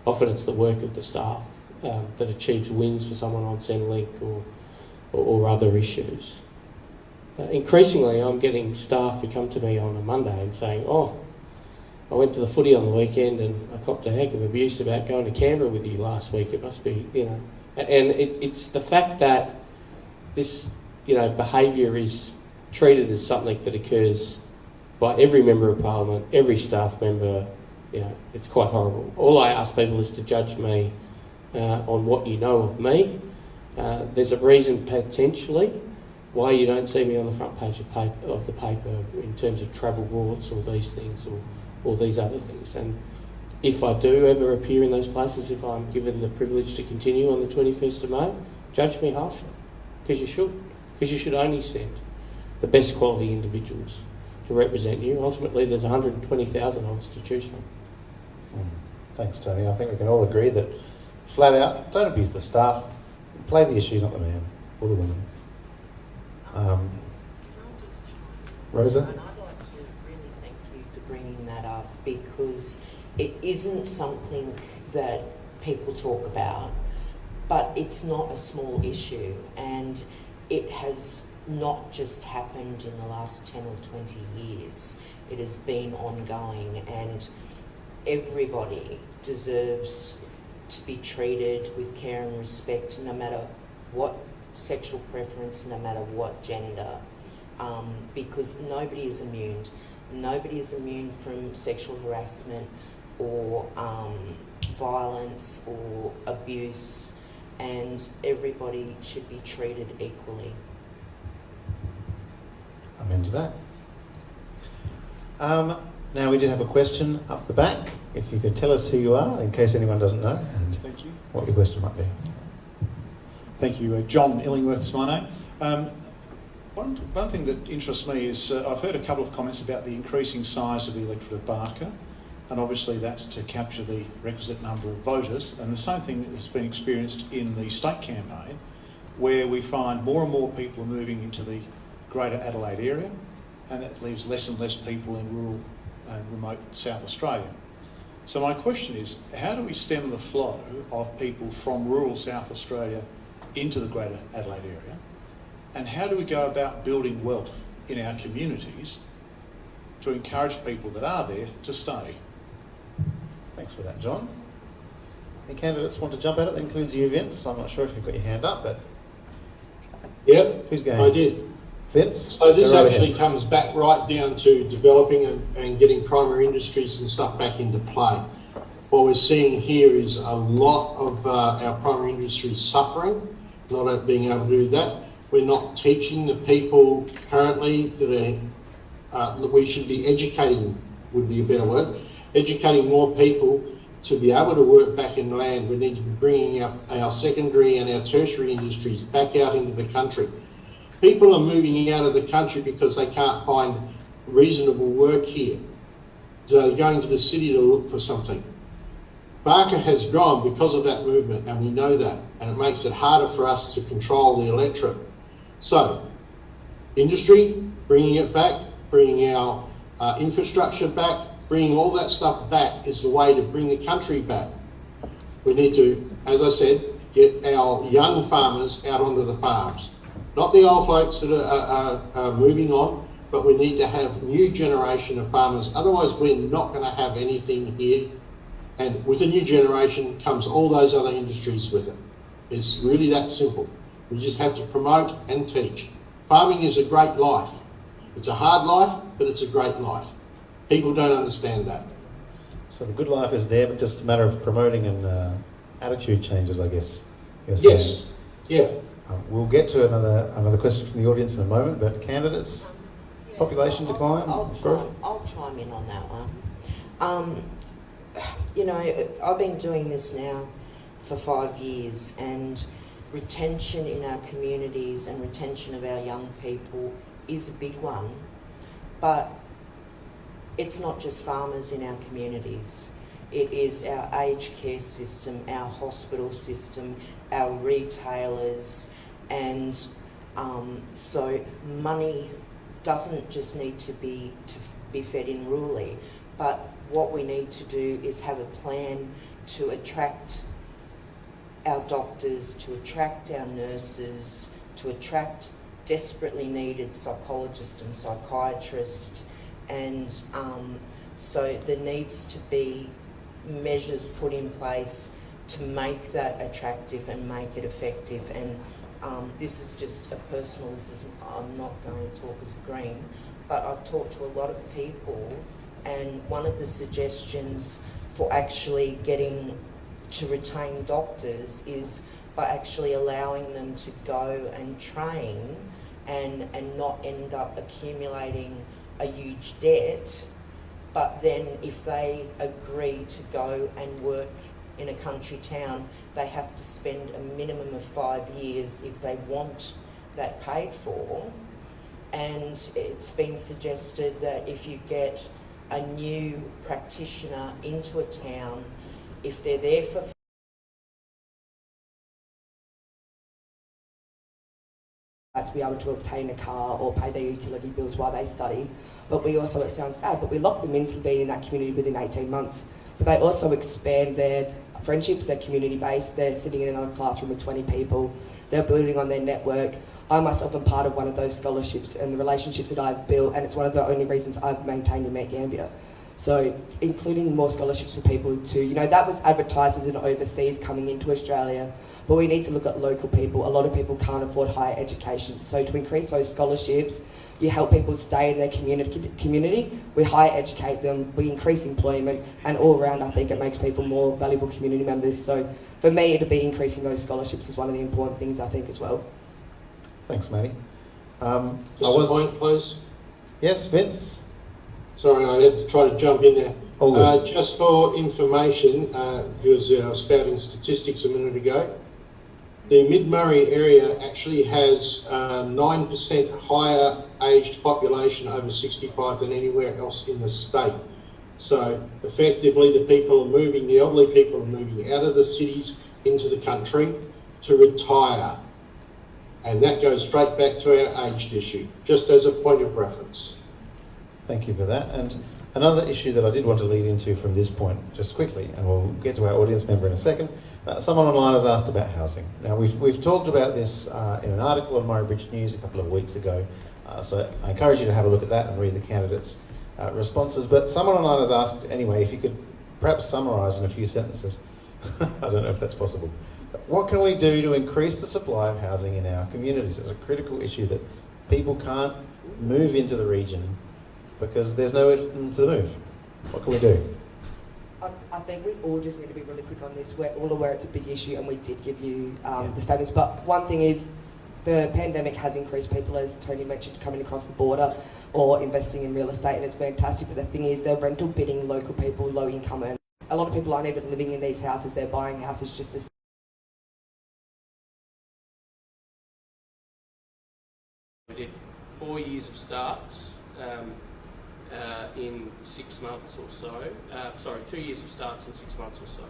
often it's the work of the staff that achieves wins for someone on Centrelink or other issues. Increasingly, I'm getting staff who come to me on a Monday and saying, I went to the footy on the weekend and I copped a heck of abuse about going to Canberra with you last week. It must be, And it's the fact that this, behaviour is treated as something that occurs by every Member of Parliament, every staff member. It's quite horrible. All I ask people is to judge me on what you know of me. There's a reason potentially why you don't see me on the front page of the paper in terms of travel reports or these things or these other things. And if I do ever appear in those places, if I'm given the privilege to continue on the 21st of May, judge me harshly, because you should. Because you should only send the best quality individuals to represent you. Ultimately, there's 120,000 of us to choose from. Thanks, Tony. I think we can all agree that, flat out, don't abuse the staff. Play the issue, not the man or the woman. Rosa? And I'd like to really thank you for bringing that up because it isn't something that people talk about, but it's not a small issue and it has not just happened in the last 10 or 20 years. It has been ongoing and everybody deserves to be treated with care and respect no matter what sexual preference, no matter what gender, because nobody is immune. Nobody is immune from sexual harassment or violence or abuse, and everybody should be treated equally. I'm into that. Now we did have a question up the back. If you could tell us who you are, in case anyone doesn't know, and Thank you. what your question might be. Thank you. John Illingworth is my name. One thing that interests me is I've heard a couple of comments about the increasing size of the electorate of Barker, and obviously that's to capture the requisite number of voters, and the same thing has been experienced in the state campaign, where we find more and more people are moving into the greater Adelaide area, and that leaves less and less people in rural and remote South Australia. So my question is, how do we stem the flow of people from rural South Australia into the greater Adelaide area? And how do we go about building wealth in our communities to encourage people that are there to stay? Thanks for that, John. Any candidates want to jump at it? That includes you, Vince. I'm not sure if you've got your hand up, but... Yep, who's going? I did. Vince? So this go right actually ahead. comes back right down to developing and getting primary industries and stuff back into play. What we're seeing here is a lot of our primary industries suffering, not being able to do that. We're not teaching the people currently that we should be educating, would be a better word, educating more people to be able to work back in land. We need to be bringing up our secondary and our tertiary industries back out into the country. People are moving out of the country because they can't find reasonable work here. So they're going to the city to look for something. Barker has grown because of that movement, and we know that, and it makes it harder for us to control the electorate. So, industry, bringing it back, bringing our infrastructure back, bringing all that stuff back is the way to bring the country back. We need to, as I said, get our young farmers out onto the farms. Not the old folks that are moving on, but we need to have new generation of farmers. Otherwise, we're not going to have anything here. And with a new generation comes all those other industries with it. It's really that simple. We just have to promote and teach. Farming is a great life. It's a hard life, but it's a great life. People don't understand that. So the good life is there, but just a matter of promoting and attitude changes, I guess. Yes. Yeah. We'll get to another question from the audience in a moment, but candidates, population decline, growth? I'll chime in on that one. You know, I've been doing this now for 5 years, and retention in our communities and retention of our young people is a big one. But it's not just farmers in our communities. It is our aged care system, our hospital system, our retailers, and so money doesn't just need to be fed in rurally, but what we need to do is have a plan to attract our doctors, to attract our nurses, to attract desperately needed psychologists and psychiatrists, and so there needs to be measures put in place to make that attractive and make it effective. And this is just a personal, I'm not going to talk as a Green, but I've talked to a lot of people, and one of the suggestions for actually getting to retain doctors is by actually allowing them to go and train and not end up accumulating a huge debt. But then if they agree to go and work in a country town, they have to spend a minimum of 5 years if they want that paid for. And it's been suggested that if you get a new practitioner into a town, if they're there for to be able to obtain a car or pay their utility bills while they study. But we also, it sounds sad, but we lock them into being in that community within 18 months. But they also expand their friendships, their community base. They're sitting in another classroom with 20 people. They're building on their network. I myself am part of one of those scholarships and the relationships that I've built, and it's one of the only reasons I've maintained in Mount Gambier. So including more scholarships for people to, you know, that was advertised as an overseas coming into Australia, but we need to look at local people. A lot of people can't afford higher education. So to increase those scholarships, you help people stay in their community, we higher educate them, we increase employment, and all around I think it makes people more valuable community members. So for me, it'll be increasing those scholarships is one of the important things I think as well. Thanks, Maddy. Just a point, please. Yes, Vince? Sorry, I had to try to jump in there. All good. Just for information, because I was spouting statistics a minute ago, the Mid-Murray area actually has 9% higher aged population over 65 than anywhere else in the state. So effectively the people are moving, the elderly people are moving out of the cities into the country to retire. And that goes straight back to our aged issue, just as a point of reference. Thank you for that. And another issue that I did want to lead into from this point, just quickly, and we'll get to our audience member in a second. Someone online has asked about housing. Now, we've talked about this in an article on Murray Bridge News a couple of weeks ago, so I encourage you to have a look at that and read the candidates' responses. But someone online has asked, anyway, if you could perhaps summarise in a few sentences. I don't know if that's possible. But what can we do to increase the supply of housing in our communities? It's a critical issue that people can't move into the region because there's nowhere to move. What can we do? I think we all just need to be really quick on this. We're all aware it's a big issue, and we did give you the statements. But one thing is, the pandemic has increased people, as Tony mentioned, coming across the border or investing in real estate, and it's fantastic. But the thing is, they're rental bidding local people, low income, and a lot of people aren't even living in these houses. They're buying houses just to. We did 4 years of starts. In 6 months or so, 2 years of starts in 6 months or so.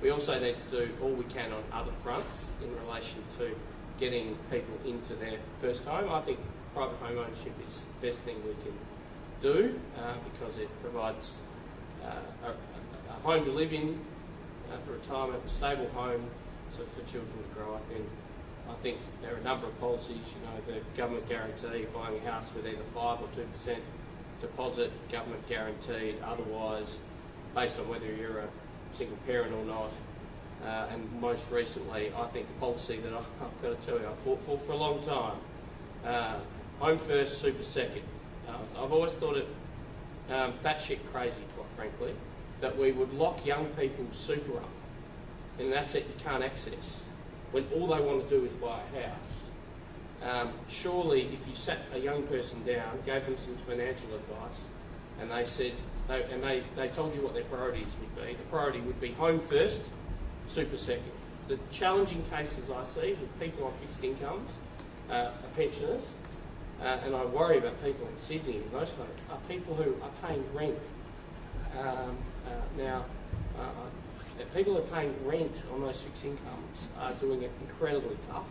We also need to do all we can on other fronts in relation to getting people into their first home. I think private home ownership is the best thing we can do because it provides a home to live in for retirement, a stable home so for children to grow up in. I think there are a number of policies, the government guarantee, buying a house with either 5 or 2% deposit, government guaranteed, otherwise, based on whether you're a single parent or not. And most recently, I think a policy that I've got to tell you, I fought for a long time. Home first, super second. I've always thought it batshit crazy, quite frankly, that we would lock young people's super up in an asset you can't access when all they want to do is buy a house. Surely, if you sat a young person down, gave them some financial advice, and they said, they told you what their priorities would be, the priority would be home first, super second. The challenging cases I see with people on fixed incomes are pensioners, and I worry about people in Sydney and those kind of, are people who are paying rent. People who are paying rent on those fixed incomes are doing it incredibly tough,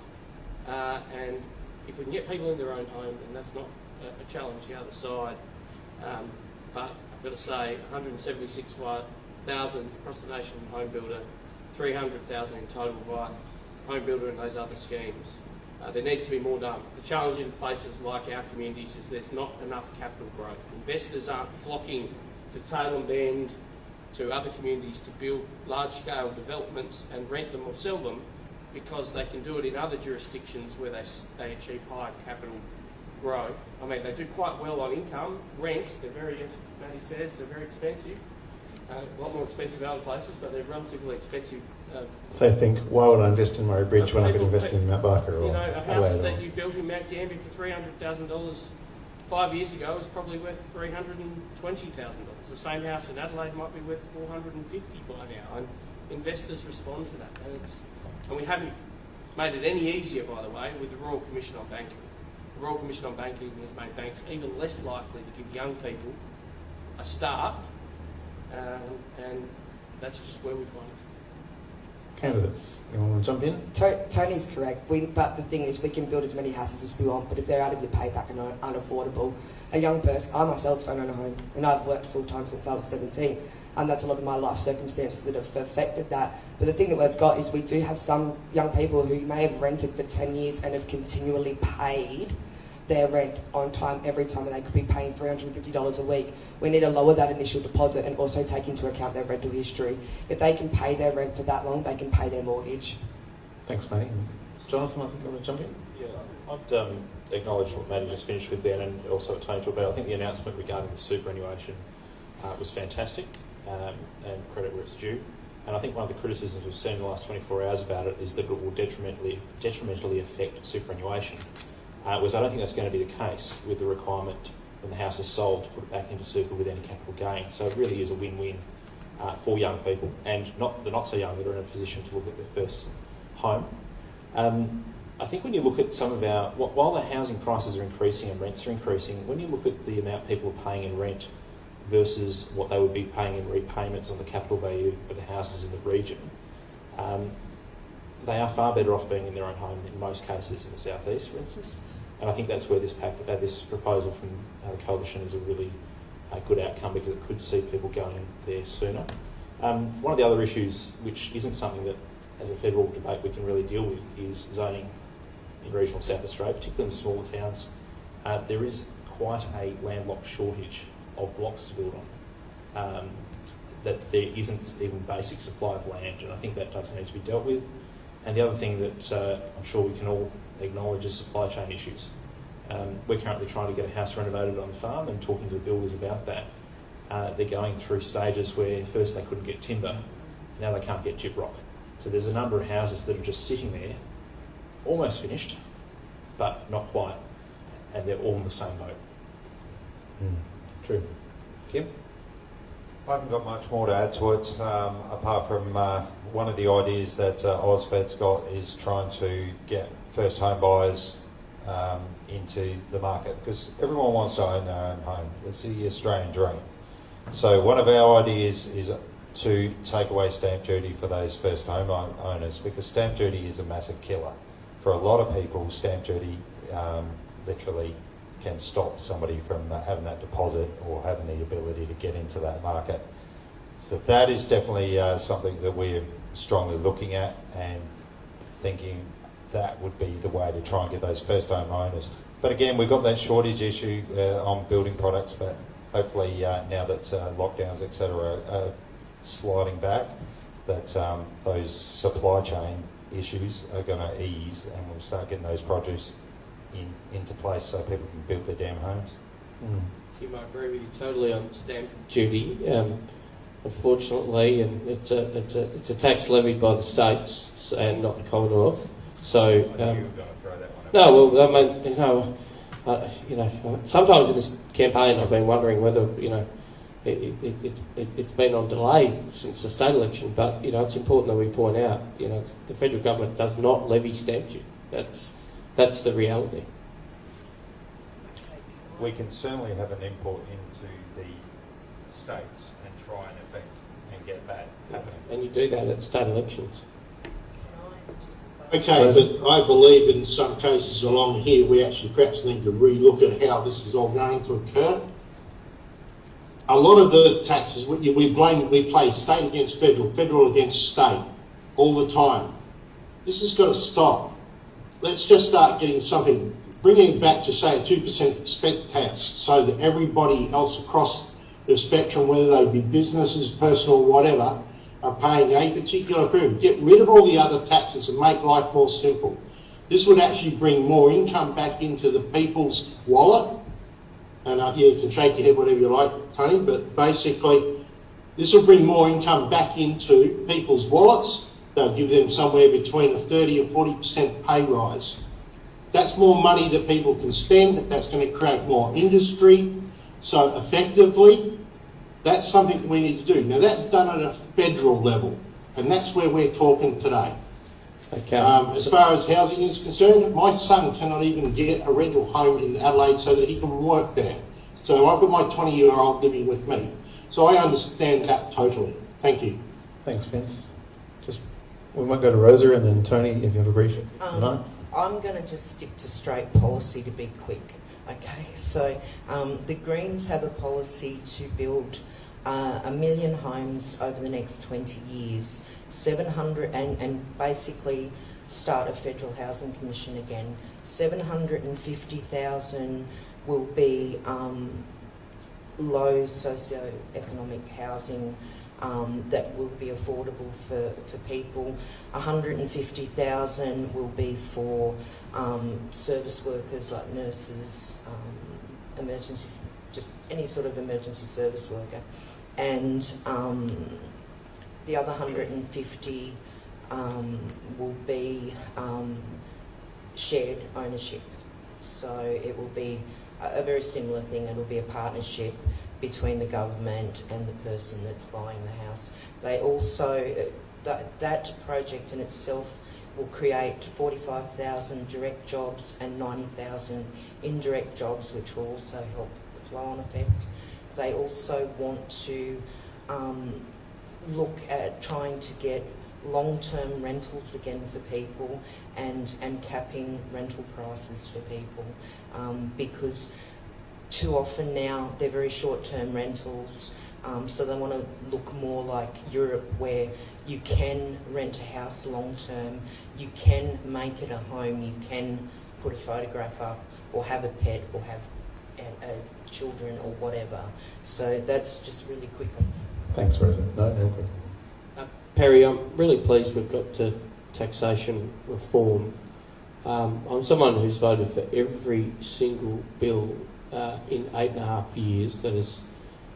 and if we can get people in their own home, then that's not a challenge the other side. But I've got to say, 176,000 across the nation from home builder, 300,000 in total via home builder and those other schemes. There needs to be more done. The challenge in places like our communities is there's not enough capital growth. Investors aren't flocking to Tailem Bend, to other communities to build large-scale developments and rent them or sell them, because they can do it in other jurisdictions where they achieve higher capital growth. I mean, they do quite well on income. Rents, they're very, as Maddy says, they're very expensive. A lot more expensive in other places, but they're relatively expensive. They think, why would I invest in Murray Bridge when I could invest in Mount Barker or a house Adelaide that you built in Mount Gambier for $300,000 5 years ago is probably worth $320,000. The same house in Adelaide might be worth $450,000 by now, and investors respond to that. And we haven't made it any easier, by the way, with the Royal Commission on Banking. The Royal Commission on Banking has made banks even less likely to give young people a start, and that's just where we find it. Candidates, you want to jump in? Tony's correct, but the thing is, we can build as many houses as we want, but if they're out of your payback and unaffordable, a young person, I myself don't own a home, and I've worked full time since I was 17, and that's a lot of my life circumstances that have affected that. But the thing that we've got is we do have some young people who may have rented for 10 years and have continually paid their rent on time every time, and they could be paying $350 a week. We need to lower that initial deposit and also take into account their rental history. If they can pay their rent for that long, they can pay their mortgage. Thanks, Maddy. Jonathan, I think you want to jump in? Yeah, I'd acknowledge what Maddy just finished with then, and also what Tony talked about. I think the announcement regarding the superannuation was fantastic, and credit where it's due. And I think one of the criticisms we've seen in the last 24 hours about it is that it will detrimentally affect superannuation. Whereas I don't think that's going to be the case with the requirement when the house is sold to put it back into super with any capital gain. So it really is a win-win for young people, and the not so young that are in a position to look at their first home. I think when you look at some of our, while the housing prices are increasing and rents are increasing, when you look at the amount people are paying in rent versus what they would be paying in repayments on the capital value of the houses in the region, they are far better off being in their own home in most cases in the southeast, for instance. And I think that's where this proposal from the coalition is a really good outcome, because it could see people going there sooner. One of the other issues, which isn't something that as a federal debate we can really deal with, is zoning in regional South Australia, particularly in the smaller towns. There is quite a landlocked shortage of blocks to build on, that there isn't even basic supply of land, and I think that does need to be dealt with. And the other thing that I'm sure we can all acknowledge is supply chain issues. We're currently trying to get a house renovated on the farm and talking to the builders about that. They're going through stages where first they couldn't get timber, now they can't get gyprock. So there's a number of houses that are just sitting there, almost finished, but not quite, and they're all in the same boat. True. Kim? I haven't got much more to add to it, apart from one of the ideas that AusFed's got is trying to get first home buyers into the market, because everyone wants to own their own home. It's the Australian dream. So one of our ideas is to take away stamp duty for those first home owners, because stamp duty is a massive killer. For a lot of people, stamp duty literally can stop somebody from having that deposit or having the ability to get into that market. So that is definitely something that we're strongly looking at and thinking that would be the way to try and get those first home owners. But again, we've got that shortage issue on building products, but hopefully now that lockdowns, etc., are sliding back, that those supply chain issues are going to ease, and we'll start getting those produce into place so people can build their damn homes. Kim, I agree with you totally on stamp duty. Unfortunately, and it's a tax levied by the states and not the Commonwealth. So I knew you were going to throw that one. no, well, I mean, sometimes in this campaign I've been wondering whether it's been on delay since the state election. But it's important that we point out the federal government does not levy stamp duty. That's the reality. We can certainly have an input into the states and try and affect and get that happening. And you do that at state elections. Okay, but I believe in some cases along here we actually perhaps need to relook at how this is all going to occur. A lot of the taxes, we play state against federal, federal against state all the time. This has got to stop. Let's just start getting something, bringing it back to say a 2% expense tax so that everybody else across the spectrum, whether they be businesses, personal, whatever, are paying a particular premium. Get rid of all the other taxes and make life more simple. This would actually bring more income back into the people's wallet. And you can shake your head whatever you like, Tony, but basically this will bring more income back into people's wallets. They'll give them somewhere between a 30 or 40% pay rise. That's more money that people can spend. That's going to create more industry. So effectively, that's something that we need to do. Now that's done at a federal level, and that's where we're talking today. Okay. As far as housing is concerned, my son cannot even get a rental home in Adelaide so that he can work there. So I've got my 20-year-old living with me. So I understand that totally. Thank you. Thanks, Vince. We might go to Rosa and then Tony, if you have a brief. No? I'm going to just stick to straight policy to be quick. Okay, so the Greens have a policy to build 1 million homes over the next 20 years, 700 and basically start a federal housing commission again. 750,000 will be low socio-economic housing that will be affordable for people. 150,000 will be for service workers like nurses, emergencies, just any sort of emergency service worker. And the other 150 will be shared ownership. So it will be a very similar thing. It will be a partnership between the government and the person that's buying the house. They also, that project in itself will create 45,000 direct jobs and 90,000 indirect jobs, which will also help the flow-on effect. They also want to look at trying to get long-term rentals again for people and capping rental prices for people, because too often now they're very short-term rentals, so they want to look more like Europe, where you can rent a house long-term, you can make it a home, you can put a photograph up or have a pet or have children or whatever. So that's just really quick. Thanks, Rosa. No, okay. Peri, I'm really pleased we've got to taxation reform. I'm someone who's voted for every single bill in 8.5 years that has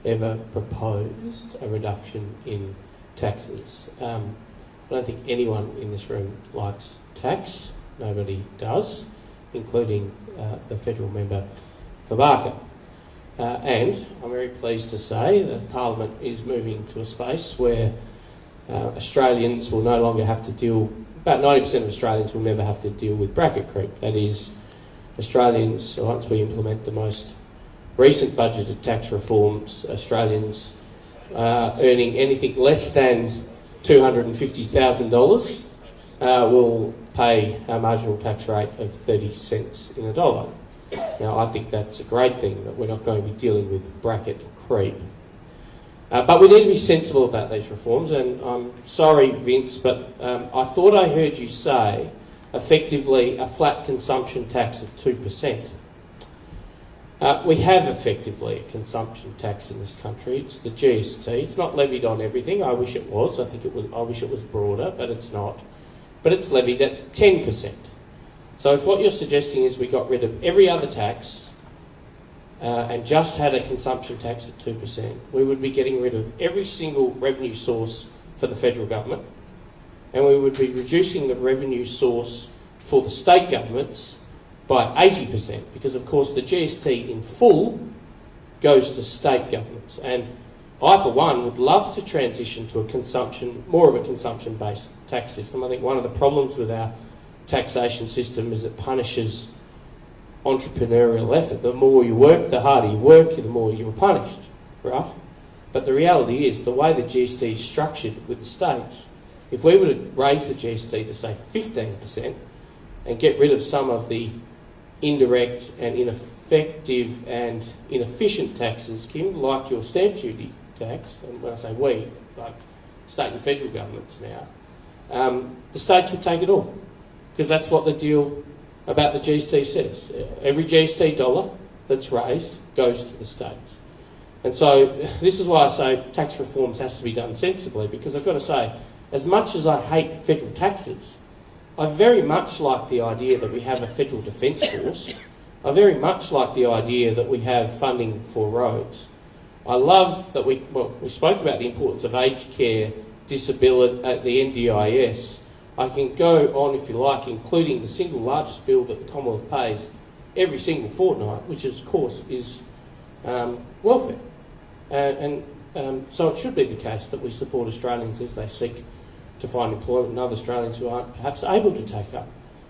ever proposed a reduction in taxes. I don't think anyone in this room likes tax. Nobody does, including the federal member for Barker. And I'm very pleased to say that Parliament is moving to a space where Australians will no longer have to deal, about 90% of Australians will never have to deal with bracket creep. That is, Australians, once we implement the most recent budgeted tax reforms, Australians earning anything less than $250,000 will pay a marginal tax rate of 30 cents in a dollar. Now, I think that's a great thing, that we're not going to be dealing with bracket creep. But we need to be sensible about these reforms, and I'm sorry, Vince, but I thought I heard you say effectively a flat consumption tax of 2%. We have effectively a consumption tax in this country. It's the GST. It's not levied on everything. I wish it was. I wish it was broader, but it's not. But it's levied at 10%. So if what you're suggesting is we got rid of every other tax and just had a consumption tax at 2%, we would be getting rid of every single revenue source for the federal government, and we would be reducing the revenue source for the state governments by 80%, because of course the GST in full goes to state governments. And I, for one, would love to transition to more of a consumption-based tax system. I think one of the problems with our taxation system is it punishes entrepreneurial effort. The more you work, the harder you work, the more you are punished, right? But the reality is, the way the GST is structured with the states, if we were to raise the GST to, say, 15% and get rid of some of the indirect and ineffective and inefficient taxes, Kim, like your stamp duty tax, and when I say we, like state and federal governments now, the states would take it all, because that's what the deal about the GST says. Every GST dollar that's raised goes to the states. And so this is why I say tax reforms has to be done sensibly, because I've got to say, as much as I hate federal taxes, I very much like the idea that we have a federal defence force. I very much like the idea that we have funding for roads. I love that we spoke about the importance of aged care, disability, the NDIS. I can go on, if you like, including the single largest bill that the Commonwealth pays every single fortnight, which of course is welfare. So it should be the case that we support Australians as they seek to find employment, and other Australians who aren't perhaps able to take up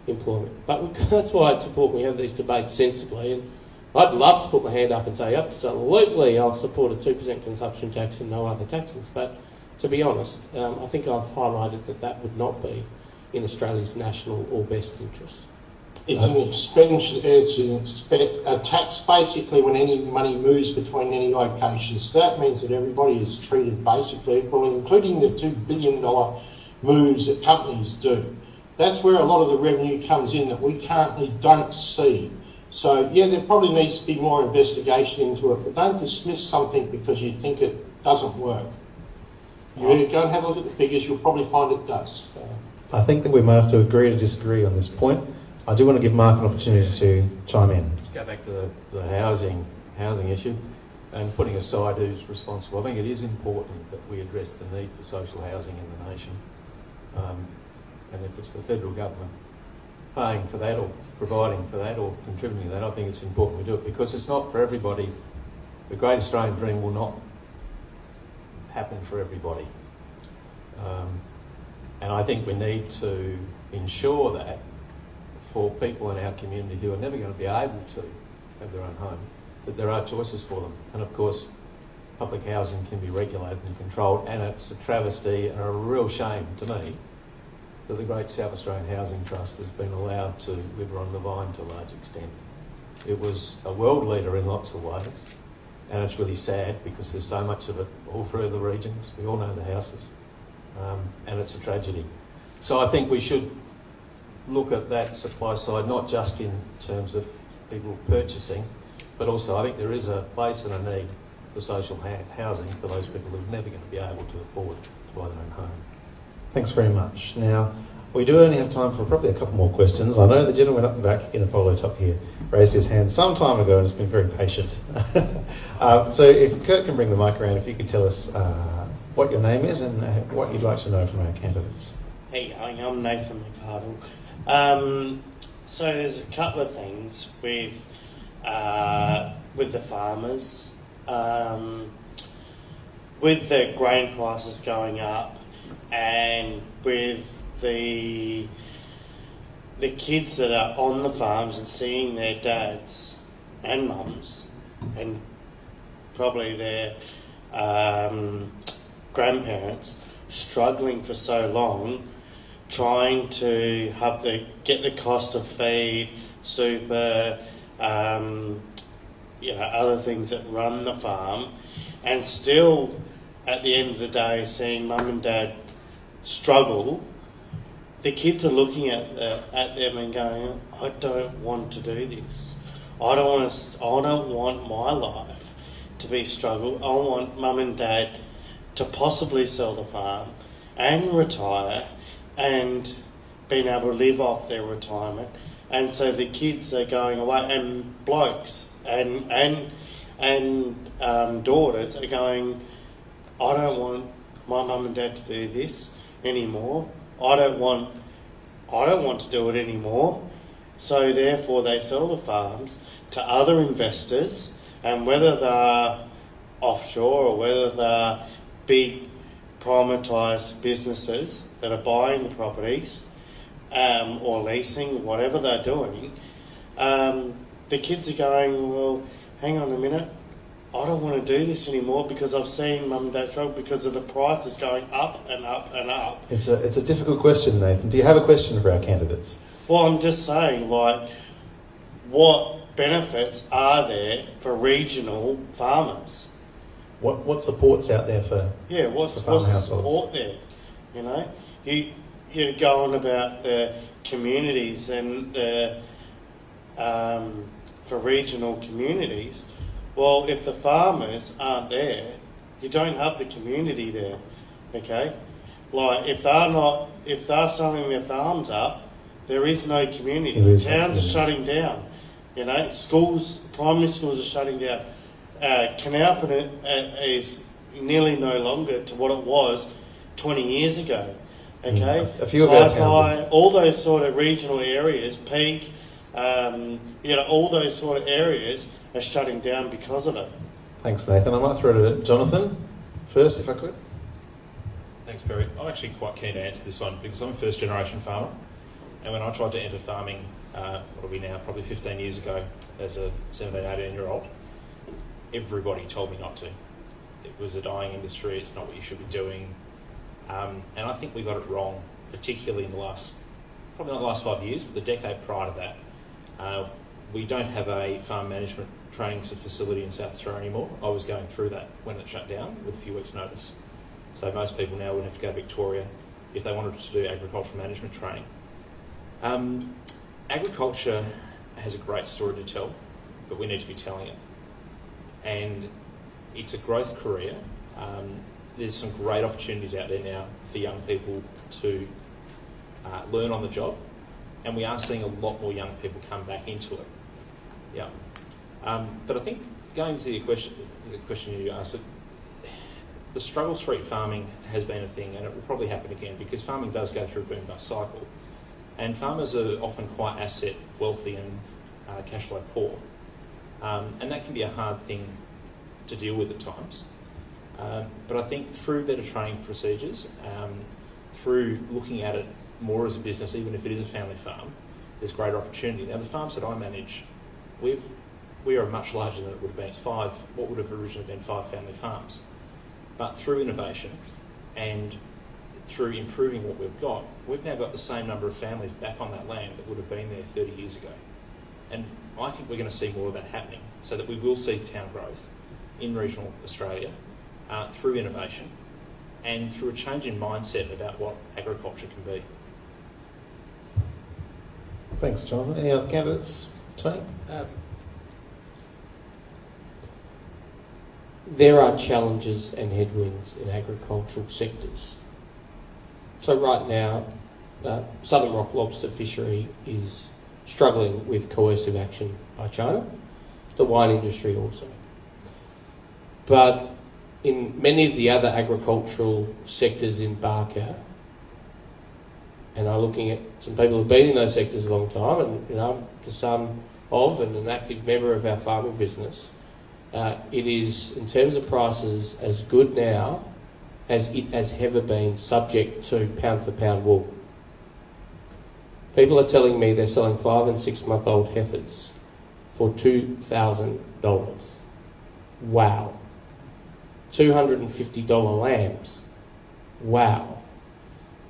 employment. But that's why it's important we have these debates sensibly. And I'd love to put my hand up and say, absolutely, I'll support a 2% consumption tax and no other taxes. But to be honest, I think I've highlighted that that would not be in Australia's national or best interest. It's an expenditure, a tax basically when any money moves between any locations. So that means that everybody is treated basically equally, including the $2 billion moves that companies do. That's where a lot of the revenue comes in that we currently don't see. So yeah, there probably needs to be more investigation into it, but don't dismiss something because you think it doesn't work. You go and have a look at the figures, you'll probably find it does. I think that we might have to agree to disagree on this point. I do want to give Mark an opportunity to chime in. Go back to the housing issue and putting aside who's responsible. I think it is important that we address the need for social housing in the nation. And if it's the federal government paying for that or providing for that or contributing to that, I think it's important we do it, because it's not for everybody. The Great Australian Dream will not happen for everybody. And I think we need to ensure that for people in our community who are never going to be able to have their own home, that there are choices for them. And of course, public housing can be regulated and controlled, and it's a travesty and a real shame to me that the Great South Australian Housing Trust has been allowed to live on the vine to a large extent. It was a world leader in lots of ways, and it's really sad because there's so much of it all through the regions. We all know the houses, and it's a tragedy. So I think we should look at that supply side, not just in terms of people purchasing, but also I think there is a place and a need for social housing for those people who are never going to be able to afford to buy their own home. Thanks very much. Now, we do only have time for probably a couple more questions. I know the gentleman up the back in the polo top here raised his hand some time ago and has been very patient. So if Kurt can bring the mic around, if you could tell us what your name is and what you'd like to know from our candidates. Hey, I'm Nathan McArdle. So there's a couple of things with the farmers, with the grain prices going up, and with the kids that are on the farms and seeing their dads and mums and probably their grandparents struggling for so long, trying to get the cost of feed, super, other things that run the farm, and still at the end of the day seeing mum and dad struggle. The kids are looking at them and going, I don't want to do this. I don't want my life to be struggle. I want mum and dad to possibly sell the farm and retire and being able to live off their retirement. And so the kids are going away, and blokes and daughters are going, I don't want my mum and dad to do this anymore. I don't want to do it anymore. So therefore they sell the farms to other investors, and whether they're offshore or whether they're big privatised businesses that are buying the properties or leasing, whatever they're doing, the kids are going, well, hang on a minute, I don't want to do this anymore because I've seen mum and dad struggle because of the prices going up and up and up. It's a difficult question, Nathan. Do you have a question for our candidates? Well, I'm just saying, what benefits are there for regional farmers? What support's out there for what's for farm the households? support there? You go on about the communities and the for regional communities. Well, if the farmers aren't there, you don't have the community there, okay? If they're selling their farms up, there is no community. Towns are shutting down, schools, primary schools are shutting down. Canalpin is nearly no longer to what it was 20 years ago, okay? A few of our towns. All those sort of regional areas, Peak, all those sort of areas are shutting down because of it. Thanks, Nathan. I might throw it to Jonathan first, if I could. Thanks, Peri. I'm actually quite keen to answer this one because I'm a first generation farmer, and when I tried to enter farming, what are we now, probably 15 years ago, as a 17, 18-year-old, everybody told me not to. It was a dying industry, it's not what you should be doing. And I think we got it wrong, particularly in probably not the last 5 years, but the decade prior to that. We don't have a farm management training facility in South Australia anymore. I was going through that when it shut down with a few weeks' notice. So most people now would have to go to Victoria if they wanted to do agricultural management training. Agriculture has a great story to tell, but we need to be telling it. And it's a growth career. There's some great opportunities out there now for young people to learn on the job, and we are seeing a lot more young people come back into it. Yeah. But I think going to the question you asked, the struggle street farming has been a thing, and it will probably happen again because farming does go through a boom bust cycle, and farmers are often quite asset wealthy and cash flow poor, and that can be a hard thing to deal with at times. But I think through better training procedures, through looking at it more as a business, even if it is a family farm, there's greater opportunity. Now, the farms that I manage, we've we are much larger than it would have been. It's what would have originally been 5 family farms. But through innovation and through improving what we've got, we've now got the same number of families back on that land that would have been there 30 years ago. And I think we're going to see more of that happening, so that we will see town growth in regional Australia through innovation and through a change in mindset about what agriculture can be. Thanks, Jonathan. Any other candidates? Tony? There are challenges and headwinds in agricultural sectors. So right now, Southern Rock lobster fishery is struggling with coercive action by China, the wine industry also. But in many of the other agricultural sectors in Barker, and I'm looking at some people who've been in those sectors a long time, and I'm the son of and an active member of our farming business, it is, in terms of prices, as good now as it has ever been, subject to pound for pound wool. People are telling me they're selling 5 and 6 month old heifers for $2,000. Wow. $250 lambs. Wow.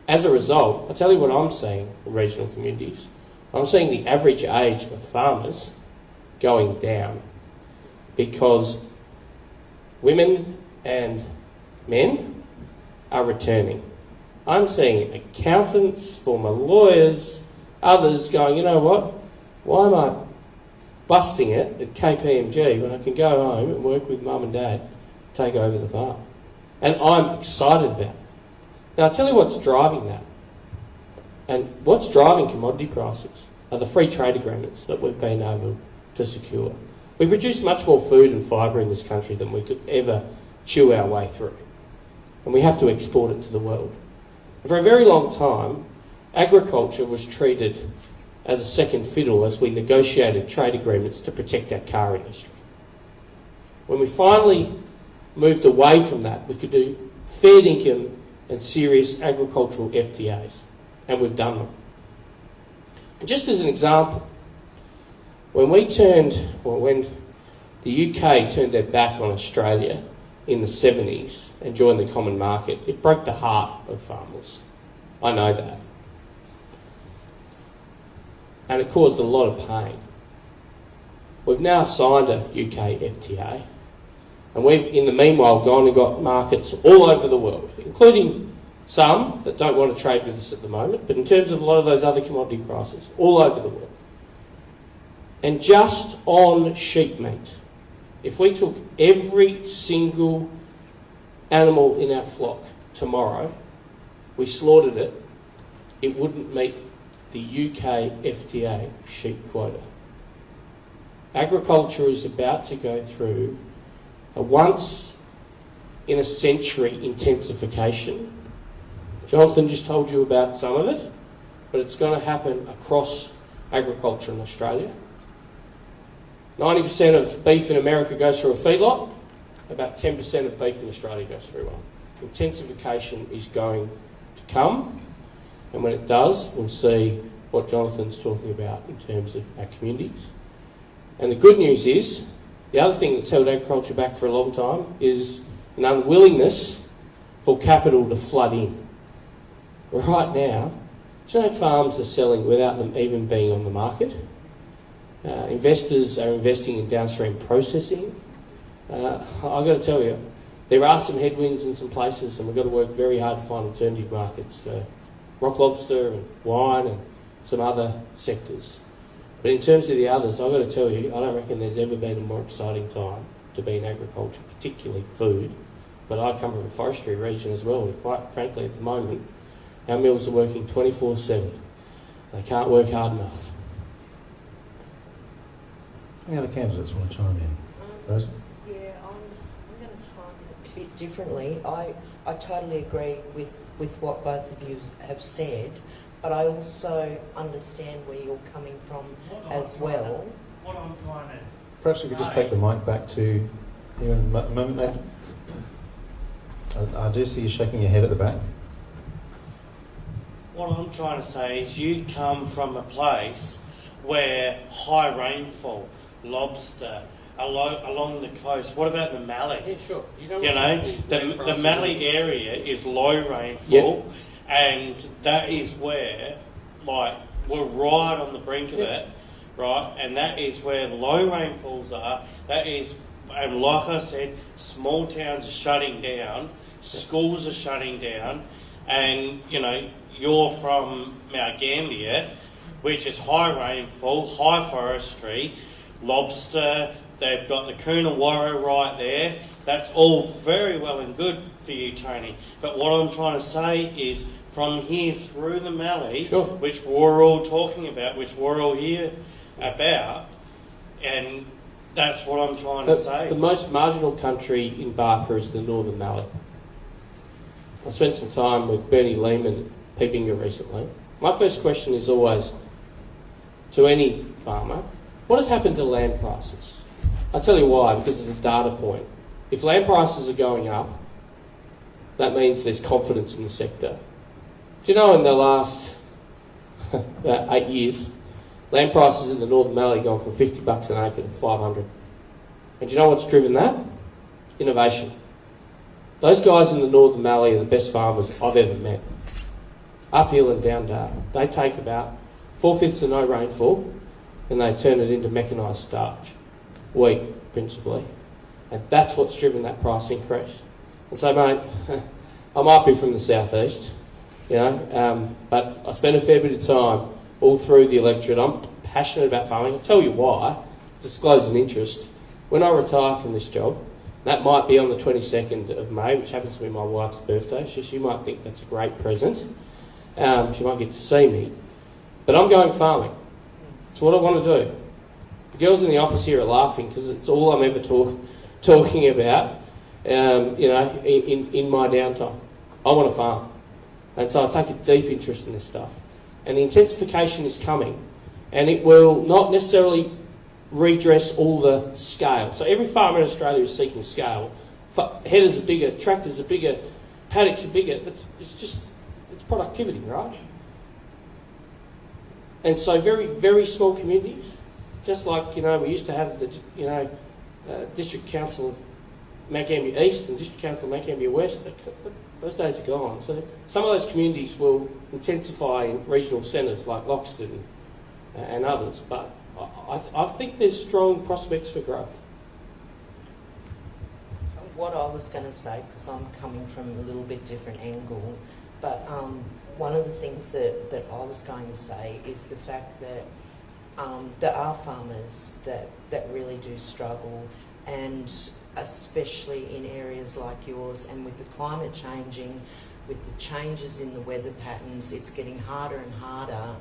As a result, I'll tell you what I'm seeing in regional communities. I'm seeing the average age of farmers going down because women and men are returning. I'm seeing accountants, former lawyers, others going, you know what, why am I busting it at KPMG when I can go home and work with mum and dad, take over the farm? And I'm excited about it. Now, I'll tell you what's driving that. And what's driving commodity prices are the free trade agreements that we've been able to secure. We produce much more food and fibre in this country than we could ever chew our way through. And we have to export it to the world. And for a very long time, agriculture was treated as a second fiddle as we negotiated trade agreements to protect our car industry. When we finally moved away from that, we could do fair income and serious agricultural FTAs, and we've done them. And just as an example, when the UK turned their back on Australia in the 70s and joined the common market, it broke the heart of farmers. I know that. And it caused a lot of pain. We've now signed a UK FTA, and we've, in the meanwhile, gone and got markets all over the world, including some that don't want to trade with us at the moment, but in terms of a lot of those other commodity prices, all over the world. And just on sheep meat, if we took every single animal in our flock tomorrow, we slaughtered it, it wouldn't meet the UK FTA sheep quota. Agriculture is about to go through a once-in-a-century intensification. Jonathan just told you about some of it, but it's going to happen across agriculture in Australia. 90% of beef in America goes through a feedlot, about 10% of beef in Australia goes through one. Intensification is going to come, and when it does, we'll see what Jonathan's talking about in terms of our communities. And the good news is, the other thing that's held agriculture back for a long time is an unwillingness for capital to flood in. Right now, do you know farms are selling without them even being on the market? Investors are investing in downstream processing. I've got to tell you, there are some headwinds in some places, and we've got to work very hard to find alternative markets for rock lobster and wine and some other sectors. But in terms of the others, I've got to tell you, I don't reckon there's ever been a more exciting time to be in agriculture, particularly food. But I come from a forestry region as well, and quite frankly, at the moment, our mills are working 24/7. They can't work hard enough. Any other candidates want to chime in? Rosa? Yeah, I'm going to try it a bit differently. I totally agree with what both of you have said, but I also understand where you're coming from as well. What I'm trying to... Perhaps we could just take the mic back to you in a moment, Nathan. I do see you shaking your head at the back. What I'm trying to say is you come from a place where high rainfall lobster along the coast. What about the Mallee? Yeah, sure. The Mallee area is low rainfall, and that is where, like, we're right on the brink of it, right? And that is where the low rainfalls are. That is, and like I said, small towns are shutting down, schools are shutting down, and you're from Mount Gambier, which is high rainfall, high forestry, lobster. They've got the Coonawarra right there. That's all very well and good for you, Tony. But what I'm trying to say is, from here through the Mallee, which we're all talking about, which we're all here about, and that's what I'm trying to say. The most marginal country in Barker is the Northern Mallee. I spent some time with Bernie Lehman at Peepinga recently. My first question is always, to any farmer, what has happened to land prices? I'll tell you why, because it's a data point. If land prices are going up, that means there's confidence in the sector. Do you know, in the last about 8 years, land prices in the Northern Mallee gone from $50 an acre to $500. And do you know what's driven that? Innovation. Those guys in the Northern Mallee are the best farmers I've ever met. Uphill and down dale. They take about 4/5 of no rainfall and they turn it into mechanised starch. Wheat, principally. And that's what's driven that price increase. And so, mate, I might be from the southeast, but I spend a fair bit of time all through the electorate. I'm passionate about farming. I'll tell you why. Disclose an interest. When I retire from this job, that might be on the 22nd of May, which happens to be my wife's birthday. She might think that's a great present. She might get to see me. But I'm going farming. It's what I want to do. The girls in the office here are laughing because it's all I'm ever talking about, in my downtime. I want to farm. And so I take a deep interest in this stuff. And the intensification is coming. And it will not necessarily redress all the scale. So every farmer in Australia is seeking scale. Headers are bigger, tractors are bigger, paddocks are bigger. It's productivity, right? And so very, very small communities, just like, we used to have the, District Council of Mount Gambier East and District Council of Mount Gambier West, those days are gone. So some of those communities will intensify in regional centres like Loxton and others, but I think there's strong prospects for growth. What I was going to say, because I'm coming from a little bit different angle, but one of the things that I was going to say is the fact that there are farmers that really do struggle, and especially in areas like yours, and with the climate changing, with the changes in the weather patterns, it's getting harder and harder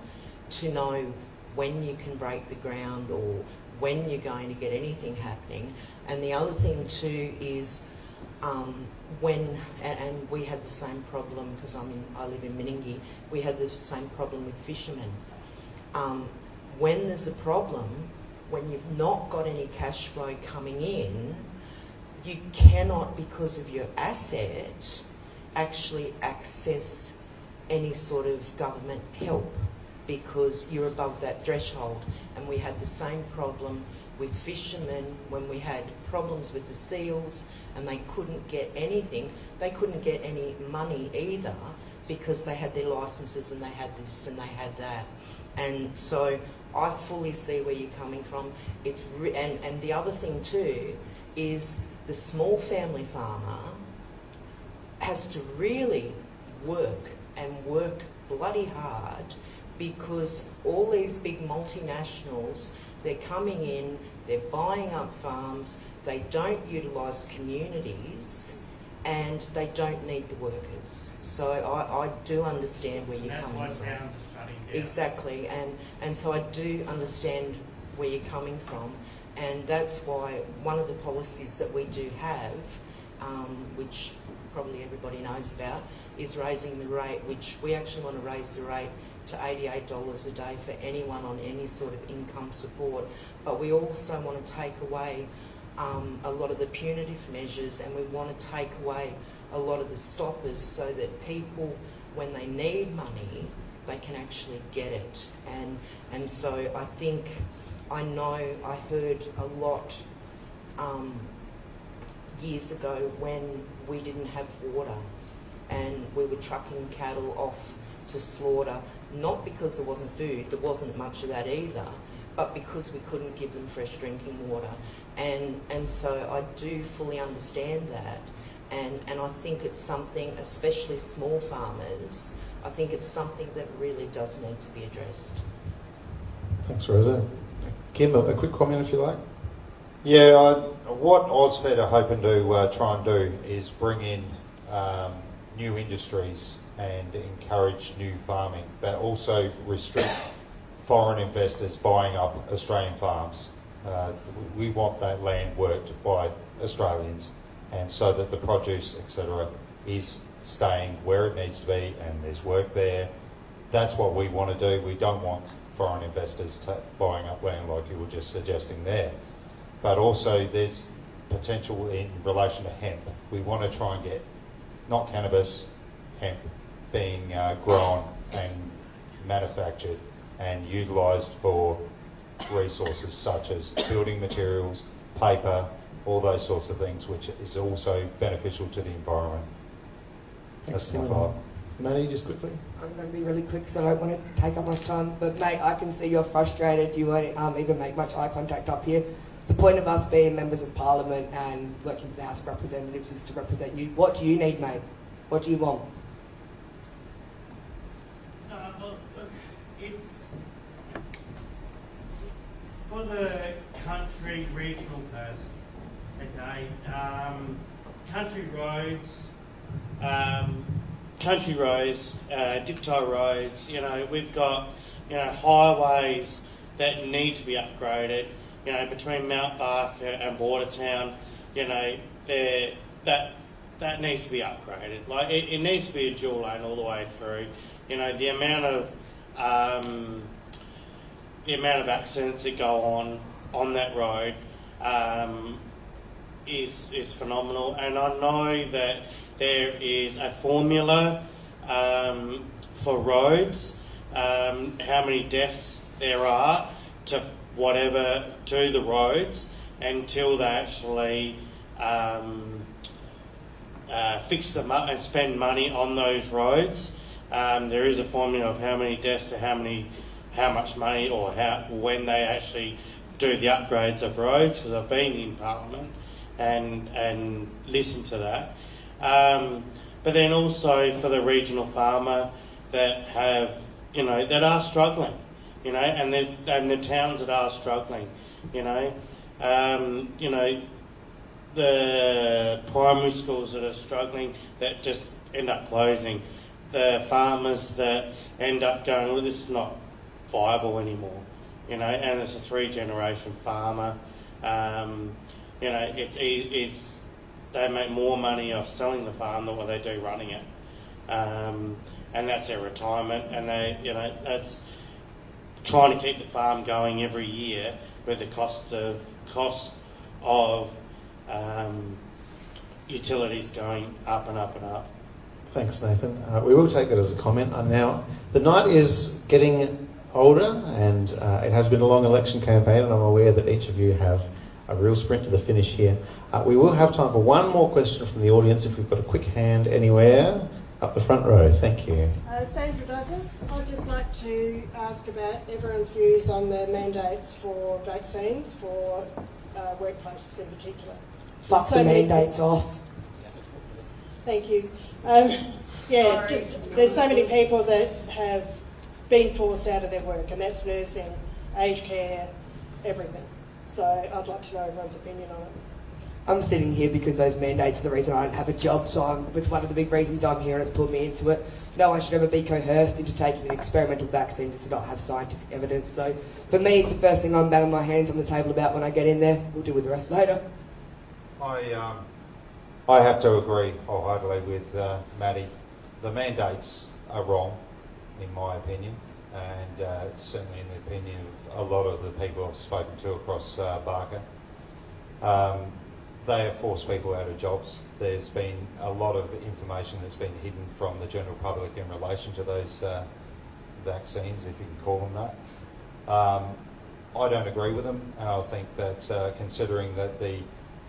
to know when you can break the ground or when you're going to get anything happening. And the other thing too is and we had the same problem, because I live in Meningie, we had the same problem with fishermen. When there's a problem, when you've not got any cash flow coming in, you cannot, because of your asset, actually access any sort of government help, because you're above that threshold. And we had the same problem with fishermen when we had problems with the seals and they couldn't get anything. They couldn't get any money either because they had their licences and they had this and they had that. And so I fully see where you're coming from. And the other thing too is the small family farmer has to really work and work bloody hard, because all these big multinationals, they're coming in, they're buying up farms, they don't utilise communities, and they don't need the workers. So I do understand where you're coming from. Towns are shutting down. Exactly, and so I do understand where you're coming from, and that's why one of the policies that we do have, which probably everybody knows about, is raising the rate, which we actually want to raise the rate to $88 a day for anyone on any sort of income support. But we also want to take away a lot of the punitive measures, and we want to take away a lot of the stoppers, so that people, when they need money, they can actually get it. And so I think I know I heard a lot years ago when we didn't have water and we were trucking cattle off to slaughter, not because there wasn't food, there wasn't much of that either, but because we couldn't give them fresh drinking water. And so I do fully understand that. And I think it's something, especially small farmers, I think it's something that really does need to be addressed. Thanks, Rosa. Kim, a quick comment if you like. Yeah, what AusFed are hoping to try and do is bring in new industries and encourage new farming, but also restrict foreign investors buying up Australian farms. We want that land worked by Australians, and so that the produce, etc., is staying where it needs to be and there's work there. That's what we want to do. We don't want foreign investors buying up land like you were just suggesting there. But also there's potential in relation to hemp. We want to try and get, not cannabis, hemp being grown and manufactured and utilised for resources such as building materials, paper, all those sorts of things, which is also beneficial to the environment. Thanks, That's my Kim. thought. Maddie, just quickly. I'm going to be really quick because I don't want to take up much time. But mate, I can see you're frustrated. You won't even make much eye contact up here. The point of us being members of Parliament and working for the House of Representatives is to represent you. What do you need, mate? What do you want? Look, it's for the country regional person. Okay, country roads, dip tie roads. You know, we've got highways that need to be upgraded. You know, between Mount Barker and Watertown. You know, that needs to be upgraded. Like it needs to be a dual lane all the way through. You know, the amount of accidents that go on that road is phenomenal, and I know that there is a formula for roads, how many deaths there are to the roads until they actually fix them up and spend money on those roads. There is a formula of how many deaths to how much money, or when they actually do the upgrades of roads, because I've been in Parliament and listened to that. But then also for the regional farmer that that are struggling, and the towns that are struggling, the primary schools that are struggling that just end up closing, the farmers that end up going, well, this is not viable anymore, and it's a 3-generation farmer. It's they make more money off selling the farm than what they do running it, and that's their retirement, and that's trying to keep the farm going every year with the cost of utilities going up and up and up. Thanks, Nathan. We will take that as a comment. Now, the night is getting older, and it has been a long election campaign, and I'm aware that each of you have a real sprint to the finish here. We will have time for one more question from the audience if we've got a quick hand anywhere. Up the front row, thank you. Sandra Douglas, I'd just like to ask about everyone's views on the mandates for vaccines for workplaces in particular. Fuck the mandates off. Thank you. There's so many people that have been forced out of their work, and that's nursing, aged care, everything. So I'd like to know everyone's opinion on it. I'm sitting here because those mandates are the reason I don't have a job, so it's one of the big reasons I'm here, and it's put me into it. No one should ever be coerced into taking an experimental vaccine just to not have scientific evidence. So for me, it's the first thing I'm banging my hands on the table about when I get in there. We'll deal with the rest later. I have to agree wholeheartedly with Maddy. The mandates are wrong, in my opinion, and certainly in the opinion of a lot of the people I've spoken to across Barker. They have forced people out of jobs. There's been a lot of information that's been hidden from the general public in relation to those vaccines, if you can call them that. I don't agree with them, and I think that considering that the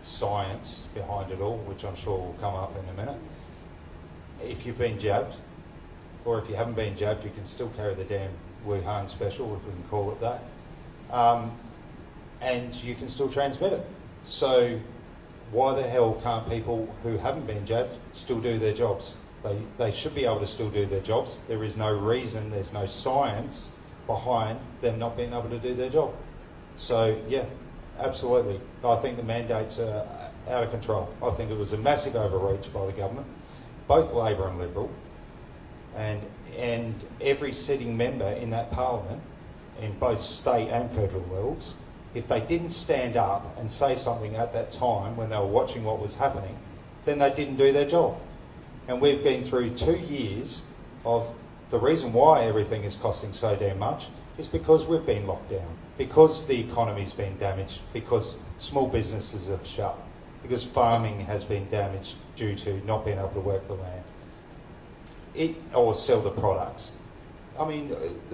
science behind it all, which I'm sure will come up in a minute, if you've been jabbed, or if you haven't been jabbed, you can still carry the damn Wuhan special, if we can call it that, and you can still transmit it. So why the hell can't people who haven't been jabbed still do their jobs? They should be able to still do their jobs. There is no reason, there's no science behind them not being able to do their job. So yeah, absolutely. I think the mandates are out of control. I think it was a massive overreach by the government, both Labor and Liberal, and every sitting member in that parliament, in both state and federal levels, if they didn't stand up and say something at that time when they were watching what was happening, then they didn't do their job. And we've been through 2 years of the reason why everything is costing so damn much is because we've been locked down, because the economy's been damaged, because small businesses have shut, because farming has been damaged due to not being able to work the land or sell the products. I mean,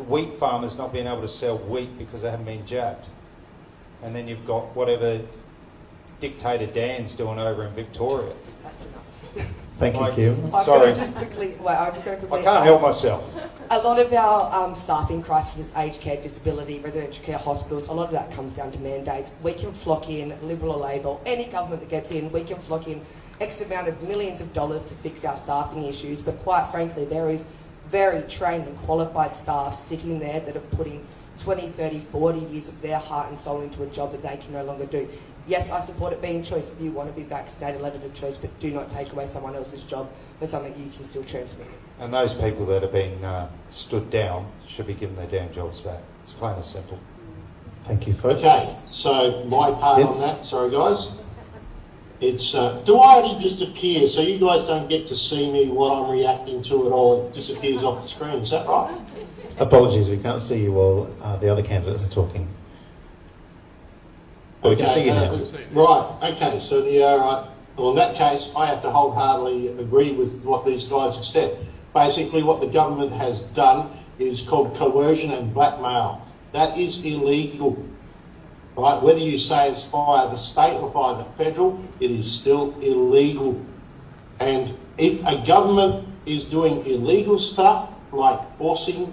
wheat farmers not being able to sell wheat because they haven't been jabbed. And then you've got whatever dictator Dan's doing over in Victoria. Thank you, Kim. Sorry. I'm just going to quickly. I can't help myself. A lot of our staffing crisis, aged care, disability, residential care, hospitals, a lot of that comes down to mandates. We can flock in, Liberal or Labor, any government that gets in, we can flock in X amount of millions of dollars to fix our staffing issues, but quite frankly, there is very trained and qualified staff sitting there that have put in 20, 30, 40 years of their heart and soul into a job that they can no longer do. Yes, I support it being choice. If you want to be vaccinated, let it a choice, but do not take away someone else's job for something you can still transmit. And those people that have been stood down should be given their damn jobs back. It's plain and simple. Thank you, folks. Okay, so my part on that, sorry guys. It's, do I only just appear so you guys don't get to see me what I'm reacting to at all? It disappears off the screen, is that right? Apologies, we can't see you while the other candidates are talking. But we can see you now. Right, okay, so well in that case I have to wholeheartedly agree with what these guys have said. Basically what the government has done is called coercion and blackmail. That is illegal. Right, whether you say it's via the state or via the federal, it is still illegal. And if a government is doing illegal stuff, like forcing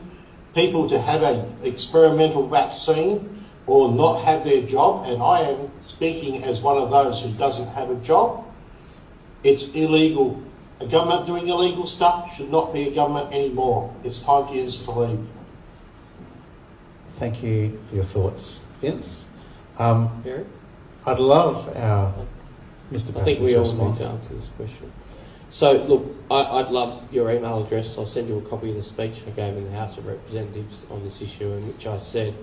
people to have an experimental vaccine or not have their job, and I am speaking as one of those who doesn't have a job, it's illegal. A government doing illegal stuff should not be a government anymore. It's time for you to leave. Thank you for your thoughts, Vince. I'd love our Mr. I think we all respond. need to answer this question. So, look, I'd love your email address. I'll send you a copy of the speech I gave in the House of Representatives on this issue, in which I said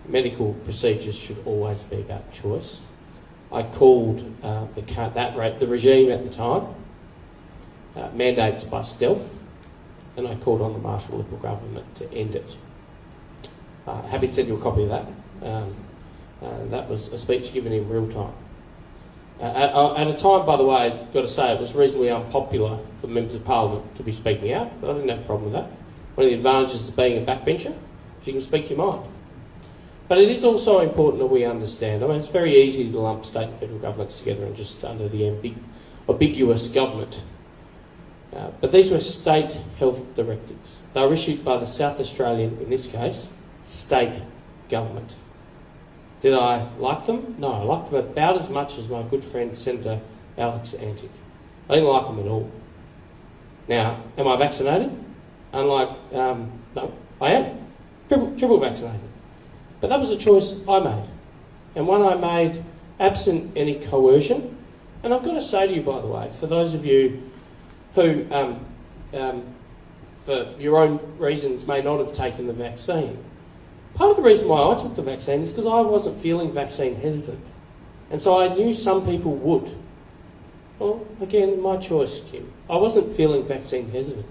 medical procedures should always be about choice. I called the regime at the time mandates by stealth, and I called on the Marshall Liberal government to end it. Happy to send you a copy of that. That was a speech given in real time. At a time, by the way, I've got to say, it was reasonably unpopular for members of Parliament to be speaking out, but I didn't have a problem with that. One of the advantages of being a backbencher is you can speak your mind. But it is also important that we understand, I mean, it's very easy to lump state and federal governments together and just under the ambiguous government. But these were state health directives. They were issued by the South Australian, in this case, state government. Did I like them? No, I liked them about as much as my good friend Senator Alex Antic. I didn't like them at all. Now, am I vaccinated? Unlike, no, I am. Triple vaccinated. But that was a choice I made. And one I made absent any coercion. And I've got to say to you, by the way, for those of you who, for your own reasons, may not have taken the vaccine, part of the reason why I took the vaccine is because I wasn't feeling vaccine hesitant. And so I knew some people would. Well, again, my choice, Kim. I wasn't feeling vaccine hesitant.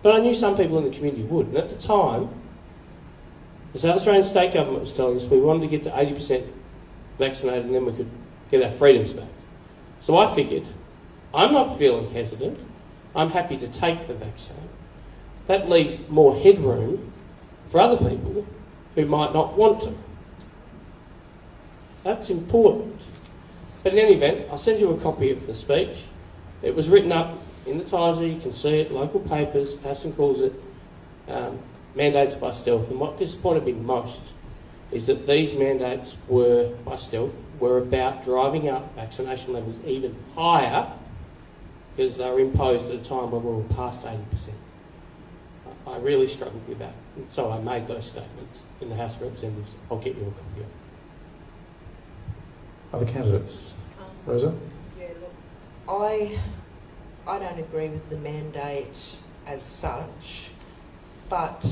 But I knew some people in the community would. And at the time, the South Australian state government was telling us we wanted to get to 80% vaccinated and then we could get our freedoms back. So I figured, I'm not feeling hesitant. I'm happy to take the vaccine. That leaves more headroom for other people who might not want to. That's important. But in any event, I'll send you a copy of the speech. It was written up in the Tiser, you can see it, local papers. Pasin calls it mandates by stealth. And what disappointed me most is that these mandates were, by stealth, were about driving up vaccination levels even higher because they were imposed at a time when we were past 80%. I really struggled with that. And so I made those statements in the House of Representatives. I'll get you a copy of it. Other candidates? Rosa? Yeah, look, I don't agree with the mandate as such, but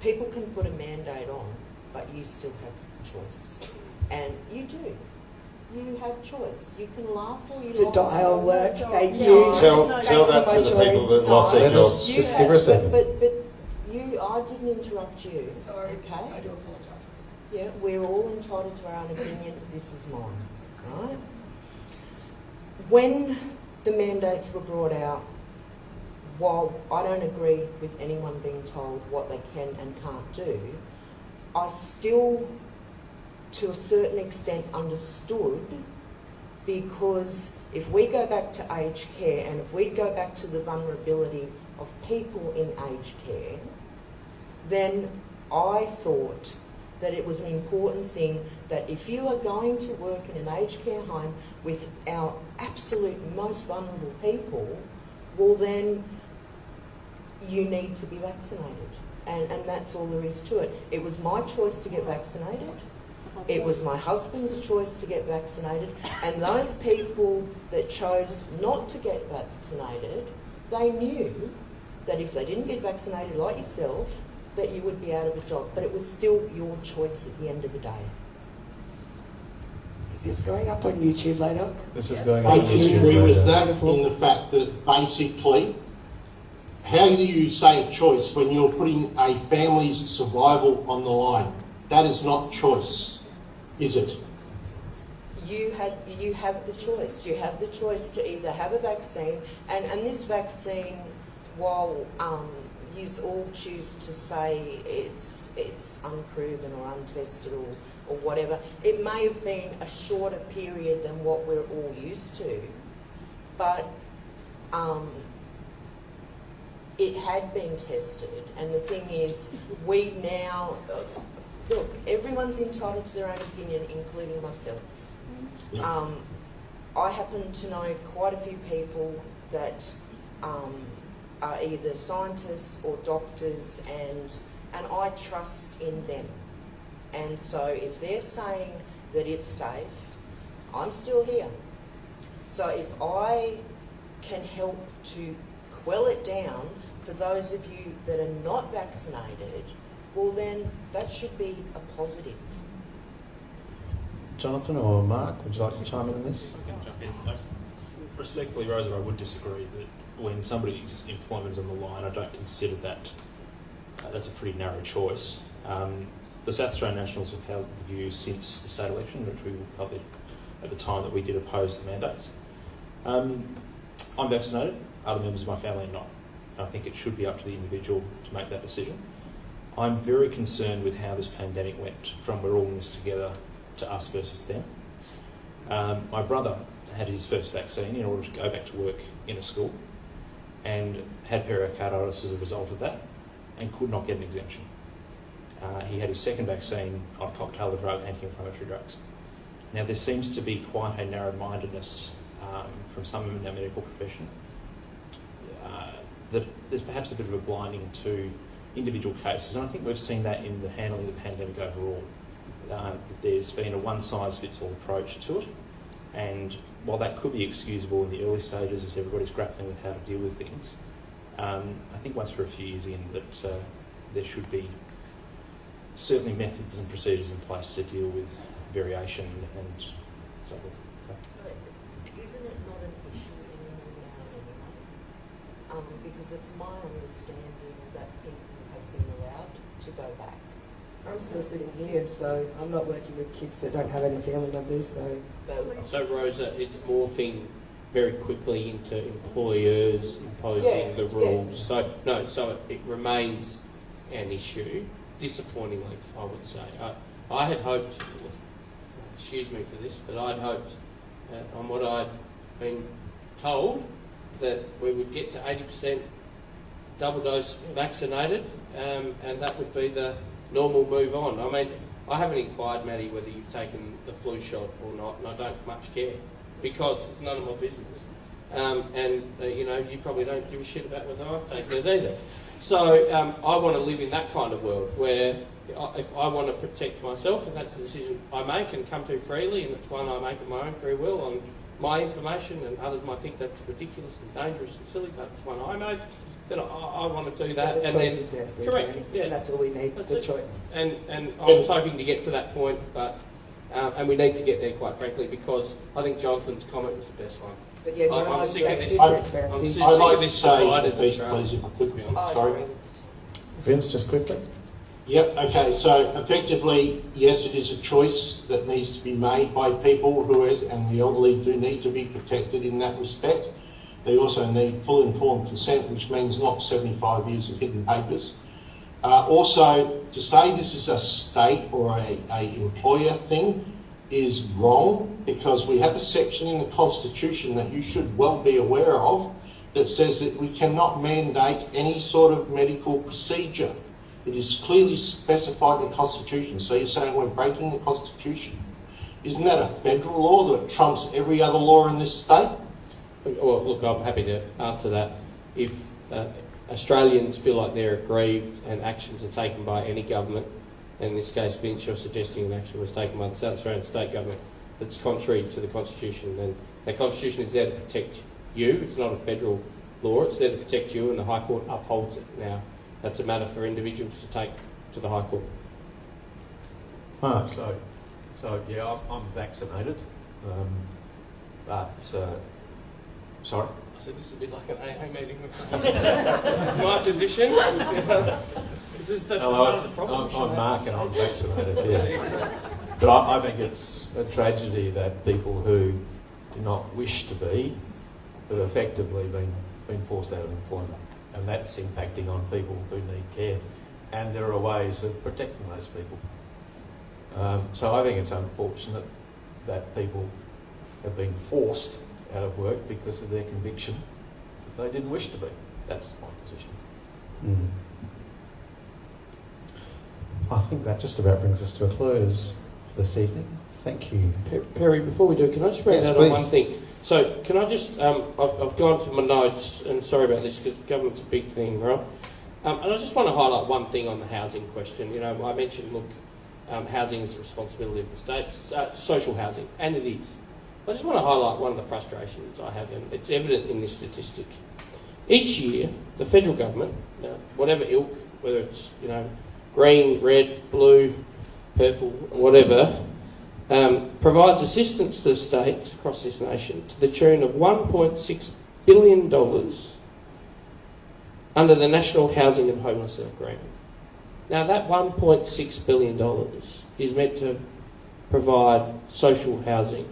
people can put a mandate on, but you still have choice. And you do. You have choice. You can laugh or you To laugh. dial work, thank you. Tell that to the people that lost their jobs. Just give her a second. But I didn't interrupt you. Sorry, okay? I do apologise. Yeah, we're all entitled to our own opinion. This is mine, right? When the mandates were brought out, while I don't agree with anyone being told what they can and can't do, I still, to a certain extent, understood, because if we go back to aged care and if we go back to the vulnerability of people in aged care, then I thought that it was an important thing that if you are going to work in an aged care home with our absolute most vulnerable people, well then you need to be vaccinated. And that's all there is to it. It was my choice to get vaccinated. It was my husband's choice to get vaccinated. And those people that chose not to get vaccinated, they knew that if they didn't get vaccinated like yourself, that you would be out of a job. But it was still your choice at the end of the day. Is this going up on YouTube later? This is going on I can YouTube agree with later. that in the fact that basically, how do you say choice when you're putting a family's survival on the line? That is not choice, is it? You have the choice. You have the choice to either have a vaccine, and this vaccine, while you all choose to say it's unproven or untested or whatever, it may have been a shorter period than what we're all used to, but it had been tested. And the thing is, we now look, everyone's entitled to their own opinion, including myself. I happen to know quite a few people that are either scientists or doctors, and I trust in them. And so if they're saying that it's safe, I'm still here. So if I can help to quell it down for those of you that are not vaccinated, well then that should be a positive. Jonathan or Mark, would you like to chime in on this? I can jump in. Respectfully, Rosa, I would disagree that when somebody's employment is on the line, I don't consider that that's a pretty narrow choice. The South Australian Nationals have held the view since the state election, which we published at the time that we did oppose the mandates. I'm vaccinated, other members of my family are not. I think it should be up to the individual to make that decision. I'm very concerned with how this pandemic went from we're all in this together to us versus them. My brother had his first vaccine in order to go back to work in a school and had pericarditis as a result of that and could not get an exemption. He had his second vaccine on a cocktail of drug, anti-inflammatory drugs. Now there seems to be quite a narrow-mindedness from some in our medical profession that there's perhaps a bit of a blinding to individual cases, and I think we've seen that in the handling of the pandemic overall. There's been a one-size-fits-all approach to it, and while that could be excusable in the early stages as everybody's grappling with how to deal with things, I think once we're a few years in that there should be certainly methods and procedures in place to deal with variation and so forth. Isn't it not an issue anymore now anyway? Because it's my understanding that people have been allowed to go back. I'm still sitting here, so I'm not working with kids that don't have any family members, So Rosa, it's morphing very quickly into employers imposing the rules. So it remains an issue, disappointingly, I would say. I had hoped excuse me for this, but I'd hoped, on what I'd been told, that we would get to 80% double dose vaccinated, and that would be the normal move on. I mean, I haven't inquired, Maddy, whether you've taken the flu shot or not, and I don't much care, because it's none of my business. You probably don't give a shit about whether I've taken it either. So I want to live in that kind of world where if I want to protect myself, and that's the decision I make and come to freely, and it's one I make of my own free will on my information, and others might think that's ridiculous and dangerous and silly, but it's one I made, then I want to do that. The and choice then is there, Steve, correct, yeah, and that's all we need, the choice. And I was hoping to get to that point, but and we need to get there, quite frankly, because I think Jonathan's comment was the best one. But yeah, I'm sick of this. transparency. I'm sick I'd like of to this say, divided please, Australia. if I could. to be honest. Sorry. Vince, just quickly. Yep, okay, so effectively, yes, it is a choice that needs to be made by people and the elderly do need to be protected in that respect. They also need full informed consent, which means not 75 years of hidden papers. Also, to say this is a state or a employer thing is wrong, because we have a section in the Constitution that you should well be aware of that says that we cannot mandate any sort of medical procedure. It is clearly specified in the Constitution. So you're saying we're breaking the Constitution. Isn't that a federal law that trumps every other law in this state? Well, look, I'm happy to answer that. If Australians feel like they're aggrieved and actions are taken by any government, and in this case, Vince, you're suggesting an action was taken by the South Australian state government that's contrary to the Constitution, then the Constitution is there to protect you. It's not a federal law. It's there to protect you, and the High Court upholds it. Now, that's a matter for individuals to take to the High Court. Mark. So yeah, I'm vaccinated, but sorry. I said this is a bit like an AA meeting or something. This is my position. This is the part of the problem. I'm Mark and I'm vaccinated, yeah. But I think it's a tragedy that people who do not wish to be have effectively been forced out of employment. And that's impacting on people who need care. And there are ways of protecting those people. So I think it's unfortunate that people have been forced out of work because of their conviction that they didn't wish to be. That's my position. Mm. I think that just about brings us to a close for this evening. Thank you. Peri, before we do, can I just bring Yes, out please. on one thing? So, can I just, I've gone to my notes, and sorry about this because government's a big thing, right? And I just want to highlight one thing on the housing question. You know, I mentioned, look, housing is a responsibility of the states, social housing, and it is. I just want to highlight one of the frustrations I have, and it's evident in this statistic. Each year, the federal government, whatever ilk, whether it's, green, red, blue, purple, whatever, provides assistance to the states across this nation to the tune of $1.6 billion under the National Housing and Homelessness Agreement. Now, that $1.6 billion is meant to provide social housing.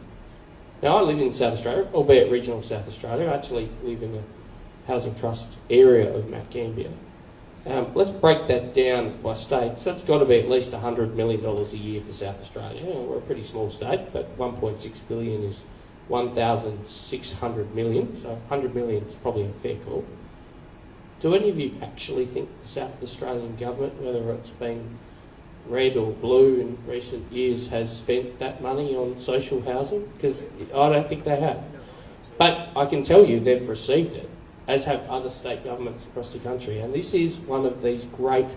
Now, I live in South Australia, albeit regional South Australia. I actually live in a housing trust area of Mount Gambier. Let's break that down by states. That's got to be at least $100 million a year for South Australia. We're a pretty small state, but 1.6 billion is 1,600 million, so 100 million is probably a fair call. Do any of you actually think the South Australian government, whether it's been red or blue in recent years, has spent that money on social housing? Because I don't think they have. But I can tell you they've received it, as have other state governments across the country. And this is one of these great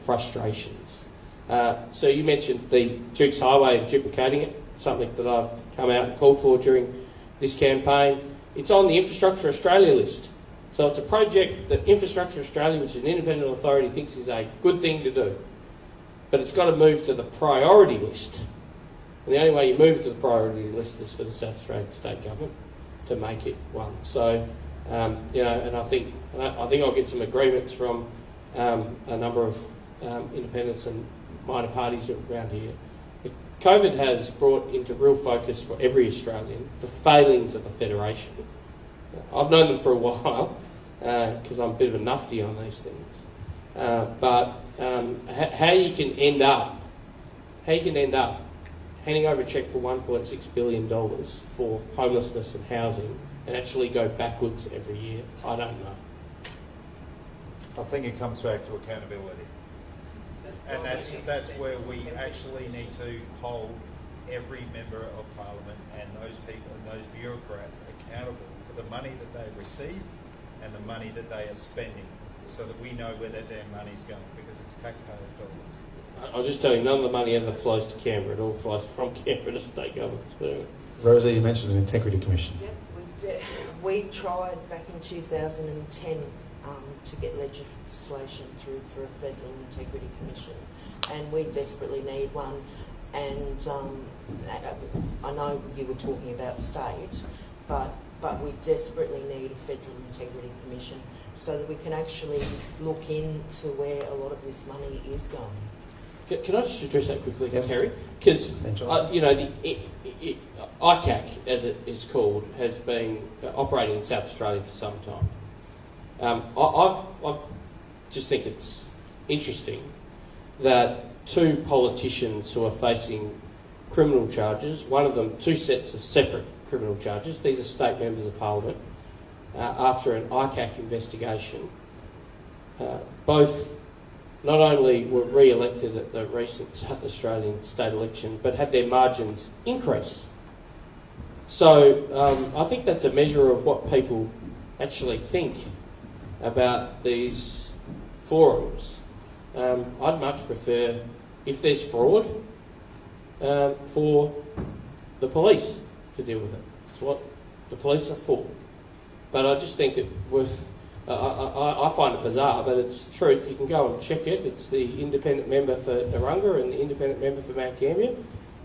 frustrations. So you mentioned the Duke's Highway and duplicating it, something that I've come out and called for during this campaign. It's on the Infrastructure Australia list. So it's a project that Infrastructure Australia, which is an independent authority, thinks is a good thing to do. But it's got to move to the priority list. And the only way you move it to the priority list is for the South Australian state government to make it one. So, and I think I'll get some agreements from a number of independents and minor parties around here. COVID has brought into real focus for every Australian the failings of the Federation. I've known them for a while because I'm a bit of a nufty on these things. But how you can end up handing over a cheque for $1.6 billion for homelessness and housing and actually go backwards every year? I don't know. I think it comes back to accountability. And that's where we actually need to hold every member of Parliament and those people and those bureaucrats accountable for the money that they receive and the money that they are spending, so that we know where that damn money's going, because it's taxpayers' dollars. I'll just tell you, none of the money ever flows to Canberra. It all flows from Canberra to state governments. Rosa, you mentioned an integrity commission. Yep, we tried back in 2010 to get legislation through for a federal integrity commission, and we desperately need one. And I know you were talking about state, but we desperately need a federal integrity commission so that we can actually look into where a lot of this money is going. Can I just address that quickly, Yes. Peri? Because, the ICAC, as it is called, has been operating in South Australia for some time. I just think it's interesting that two politicians who are facing criminal charges, one of them two sets of separate criminal charges, these are state members of Parliament, after an ICAC investigation, both not only were re-elected at the recent South Australian state election, but had their margins increase. So I think that's a measure of what people actually think about these forums. I'd much prefer, if there's fraud, for the police to deal with it. It's what the police are for. But I just think it worth... I find it bizarre, but it's truth. You can go and check it. It's the independent member for Narungga and the independent member for Mount Gambier.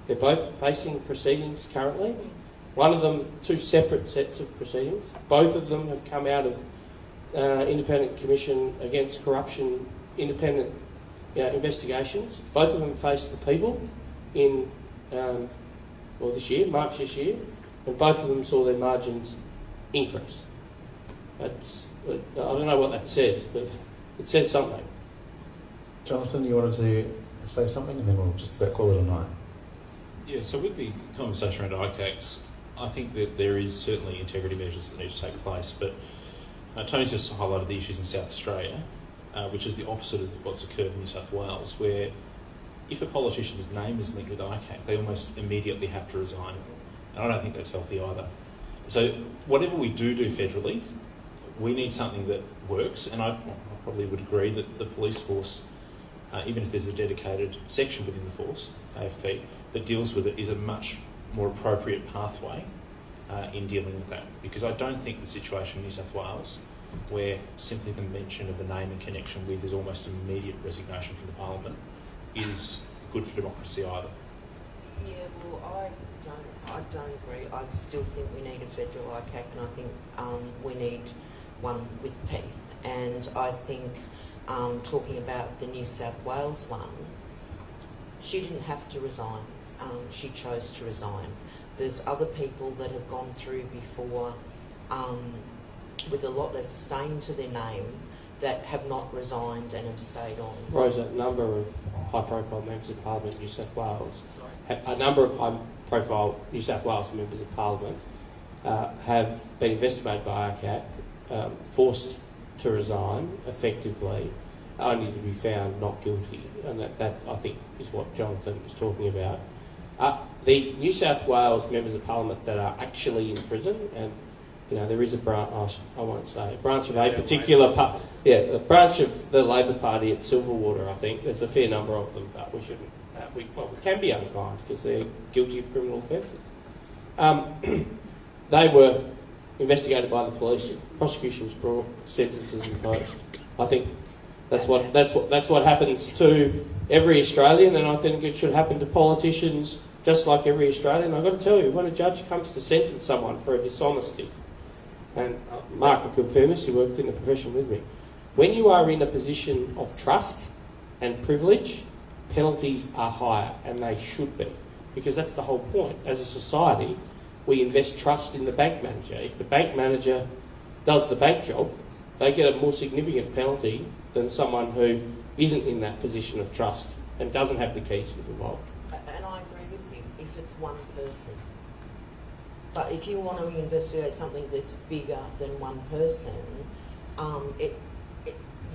They're both facing proceedings currently. One of them, two separate sets of proceedings. Both of them have come out of Independent Commission Against Corruption, independent investigations. Both of them faced the people in, this year, March this year, and both of them saw their margins increase. I don't know what that says, but it says something. Jonathan, you wanted to say something, and then we'll just call it a night. Yeah, so with the conversation around ICACs, I think that there is certainly integrity measures that need to take place, but Tony's just highlighted the issues in South Australia, which is the opposite of what's occurred in New South Wales, where if a politician's name is linked with ICAC, they almost immediately have to resign. And I don't think that's healthy either. So whatever we do federally, we need something that works, and I probably would agree that the police force, even if there's a dedicated section within the force, AFP, that deals with it, is a much more appropriate pathway in dealing with that. Because I don't think the situation in New South Wales, where simply the mention of a name and connection with is almost immediate resignation from the Parliament, is good for democracy either. Yeah, well, I don't agree. I still think we need a federal ICAC, and I think we need one with teeth. And I think talking about the New South Wales one, she didn't have to resign. She chose to resign. There's other people that have gone through before with a lot less stain to their name that have not resigned and have stayed on. Rosa, a number of high-profile members of Parliament in New South Wales, a number of high-profile New South Wales members of Parliament have been investigated by ICAC, forced to resign effectively, only to be found not guilty. And that I think, is what Jonathan was talking about. The New South Wales members of Parliament that are actually in prison, and there is a branch, I won't say, a branch of a particular a branch of the Labor Party at Silverwater, I think. There's a fair number of them, but we shouldn't. We can be unkind because they're guilty of criminal offences. They were investigated by the police, prosecutions brought, sentences imposed. I think that's what happens to every Australian, and I think it should happen to politicians just like every Australian. I've got to tell you, when a judge comes to sentence someone for a dishonesty, and Mark will confirm this, he worked in the profession with me, when you are in a position of trust and privilege, penalties are higher, and they should be, because that's the whole point. As a society, we invest trust in the bank manager. If the bank manager does the bank job, they get a more significant penalty than someone who isn't in that position of trust and doesn't have the keys to the vault. And I agree with you. If it's one person. But if you want to investigate something that's bigger than one person,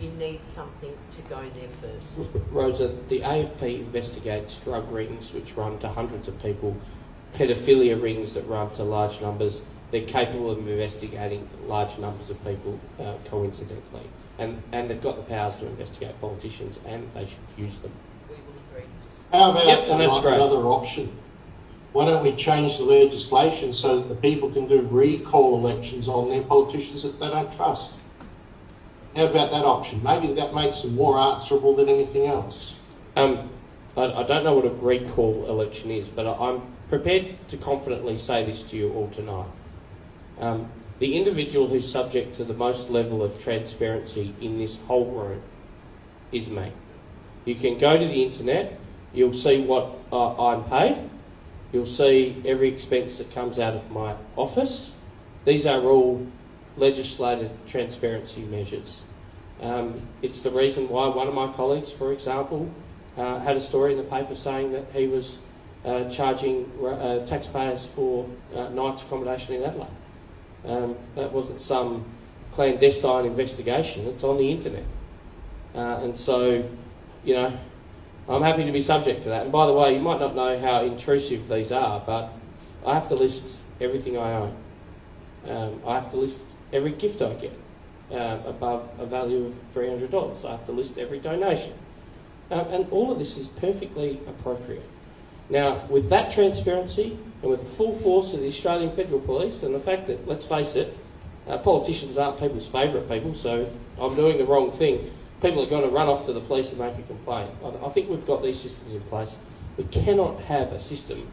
you need something to go there first. Rosa, the AFP investigates drug rings which run to hundreds of people, pedophilia rings that run to large numbers. They're capable of investigating large numbers of people coincidentally. And they've got the powers to investigate politicians, and they should use them. We will agree. How about great. another option? Why don't we change the legislation so that the people can do recall elections on their politicians that they don't trust? How about that option? Maybe that makes them more answerable than anything else. I don't know what a recall election is, but I'm prepared to confidently say this to you all tonight. The individual who's subject to the most level of transparency in this whole room is me. You can go to the internet, you'll see what I'm paid, you'll see every expense that comes out of my office. These are all legislated transparency measures. It's the reason why one of my colleagues, for example, had a story in the paper saying that he was charging taxpayers for nights accommodation in Adelaide. That wasn't some clandestine investigation, it's on the internet. And so, you know, I'm happy to be subject to that. And by the way, you might not know how intrusive these are, but I have to list everything I own. I have to list every gift I get above a value of $300. I have to list every donation. And all of this is perfectly appropriate. Now, with that transparency and with the full force of the Australian Federal Police and the fact that, let's face it, politicians aren't people's favourite people, so if I'm doing the wrong thing, people are going to run off to the police and make a complaint. I think we've got these systems in place. We cannot have a system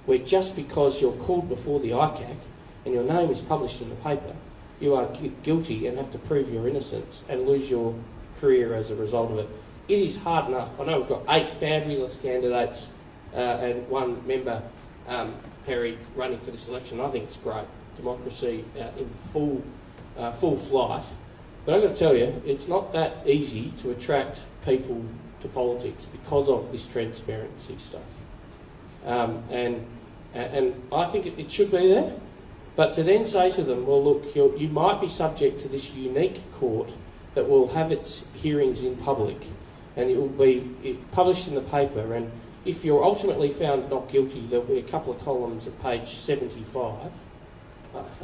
where just because you're called before the ICAC and your name is published in the paper, you are guilty and have to prove your innocence and lose your career as a result of it. It is hard enough. I know we've got 8 fabulous candidates and 1 member, Peri, running for this election. I think it's great. Democracy in full flight. But I've got to tell you, it's not that easy to attract people to politics because of this transparency stuff. And I think it should be there. But to then say to them, well, look, you might be subject to this unique court that will have its hearings in public and it will be published in the paper. And if you're ultimately found not guilty, there'll be a couple of columns at page 75.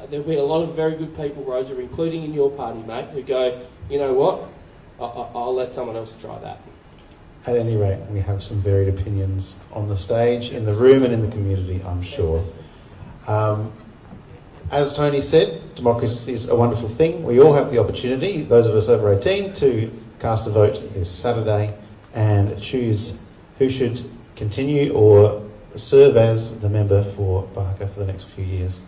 There'll be a lot of very good people, Rosa, including in your party, mate, who go, you know what, I'll let someone else try that. At any rate, we have some varied opinions on the stage, in the room and in the community, I'm sure. As Tony said, democracy is a wonderful thing. We all have the opportunity, those of us over 18, to cast a vote this Saturday and choose who should continue or serve as the member for Barker for the next few years.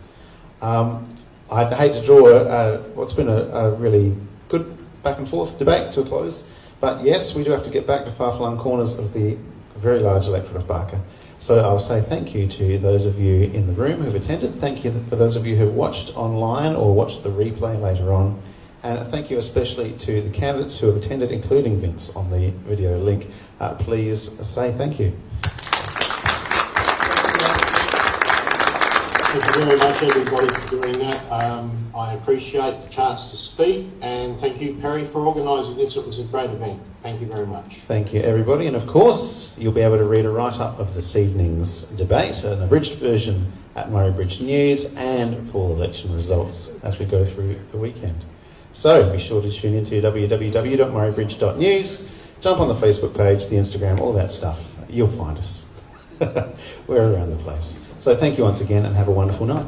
I'd hate to draw what's been a really good back and forth debate to a close, but yes, we do have to get back to far-flung corners of the very large electorate of Barker. So I'll say thank you to those of you in the room who've attended. Thank you for those of you who watched online or watched the replay later on. And thank you especially to the candidates who have attended, including Vince on the video link. Please say thank you. Thank you very much, everybody, for doing that. I appreciate the chance to speak, and thank you, Peri, for organising this. It was a great event. Thank you very much. Thank you, everybody. And of course, you'll be able to read a write-up of this evening's debate, an abridged version at Murray Bridge News, and full election results as we go through the weekend. So be sure to tune into www.murraybridge.news, jump on the Facebook page, the Instagram, all that stuff. You'll find us. We're around the place. So thank you once again and have a wonderful night.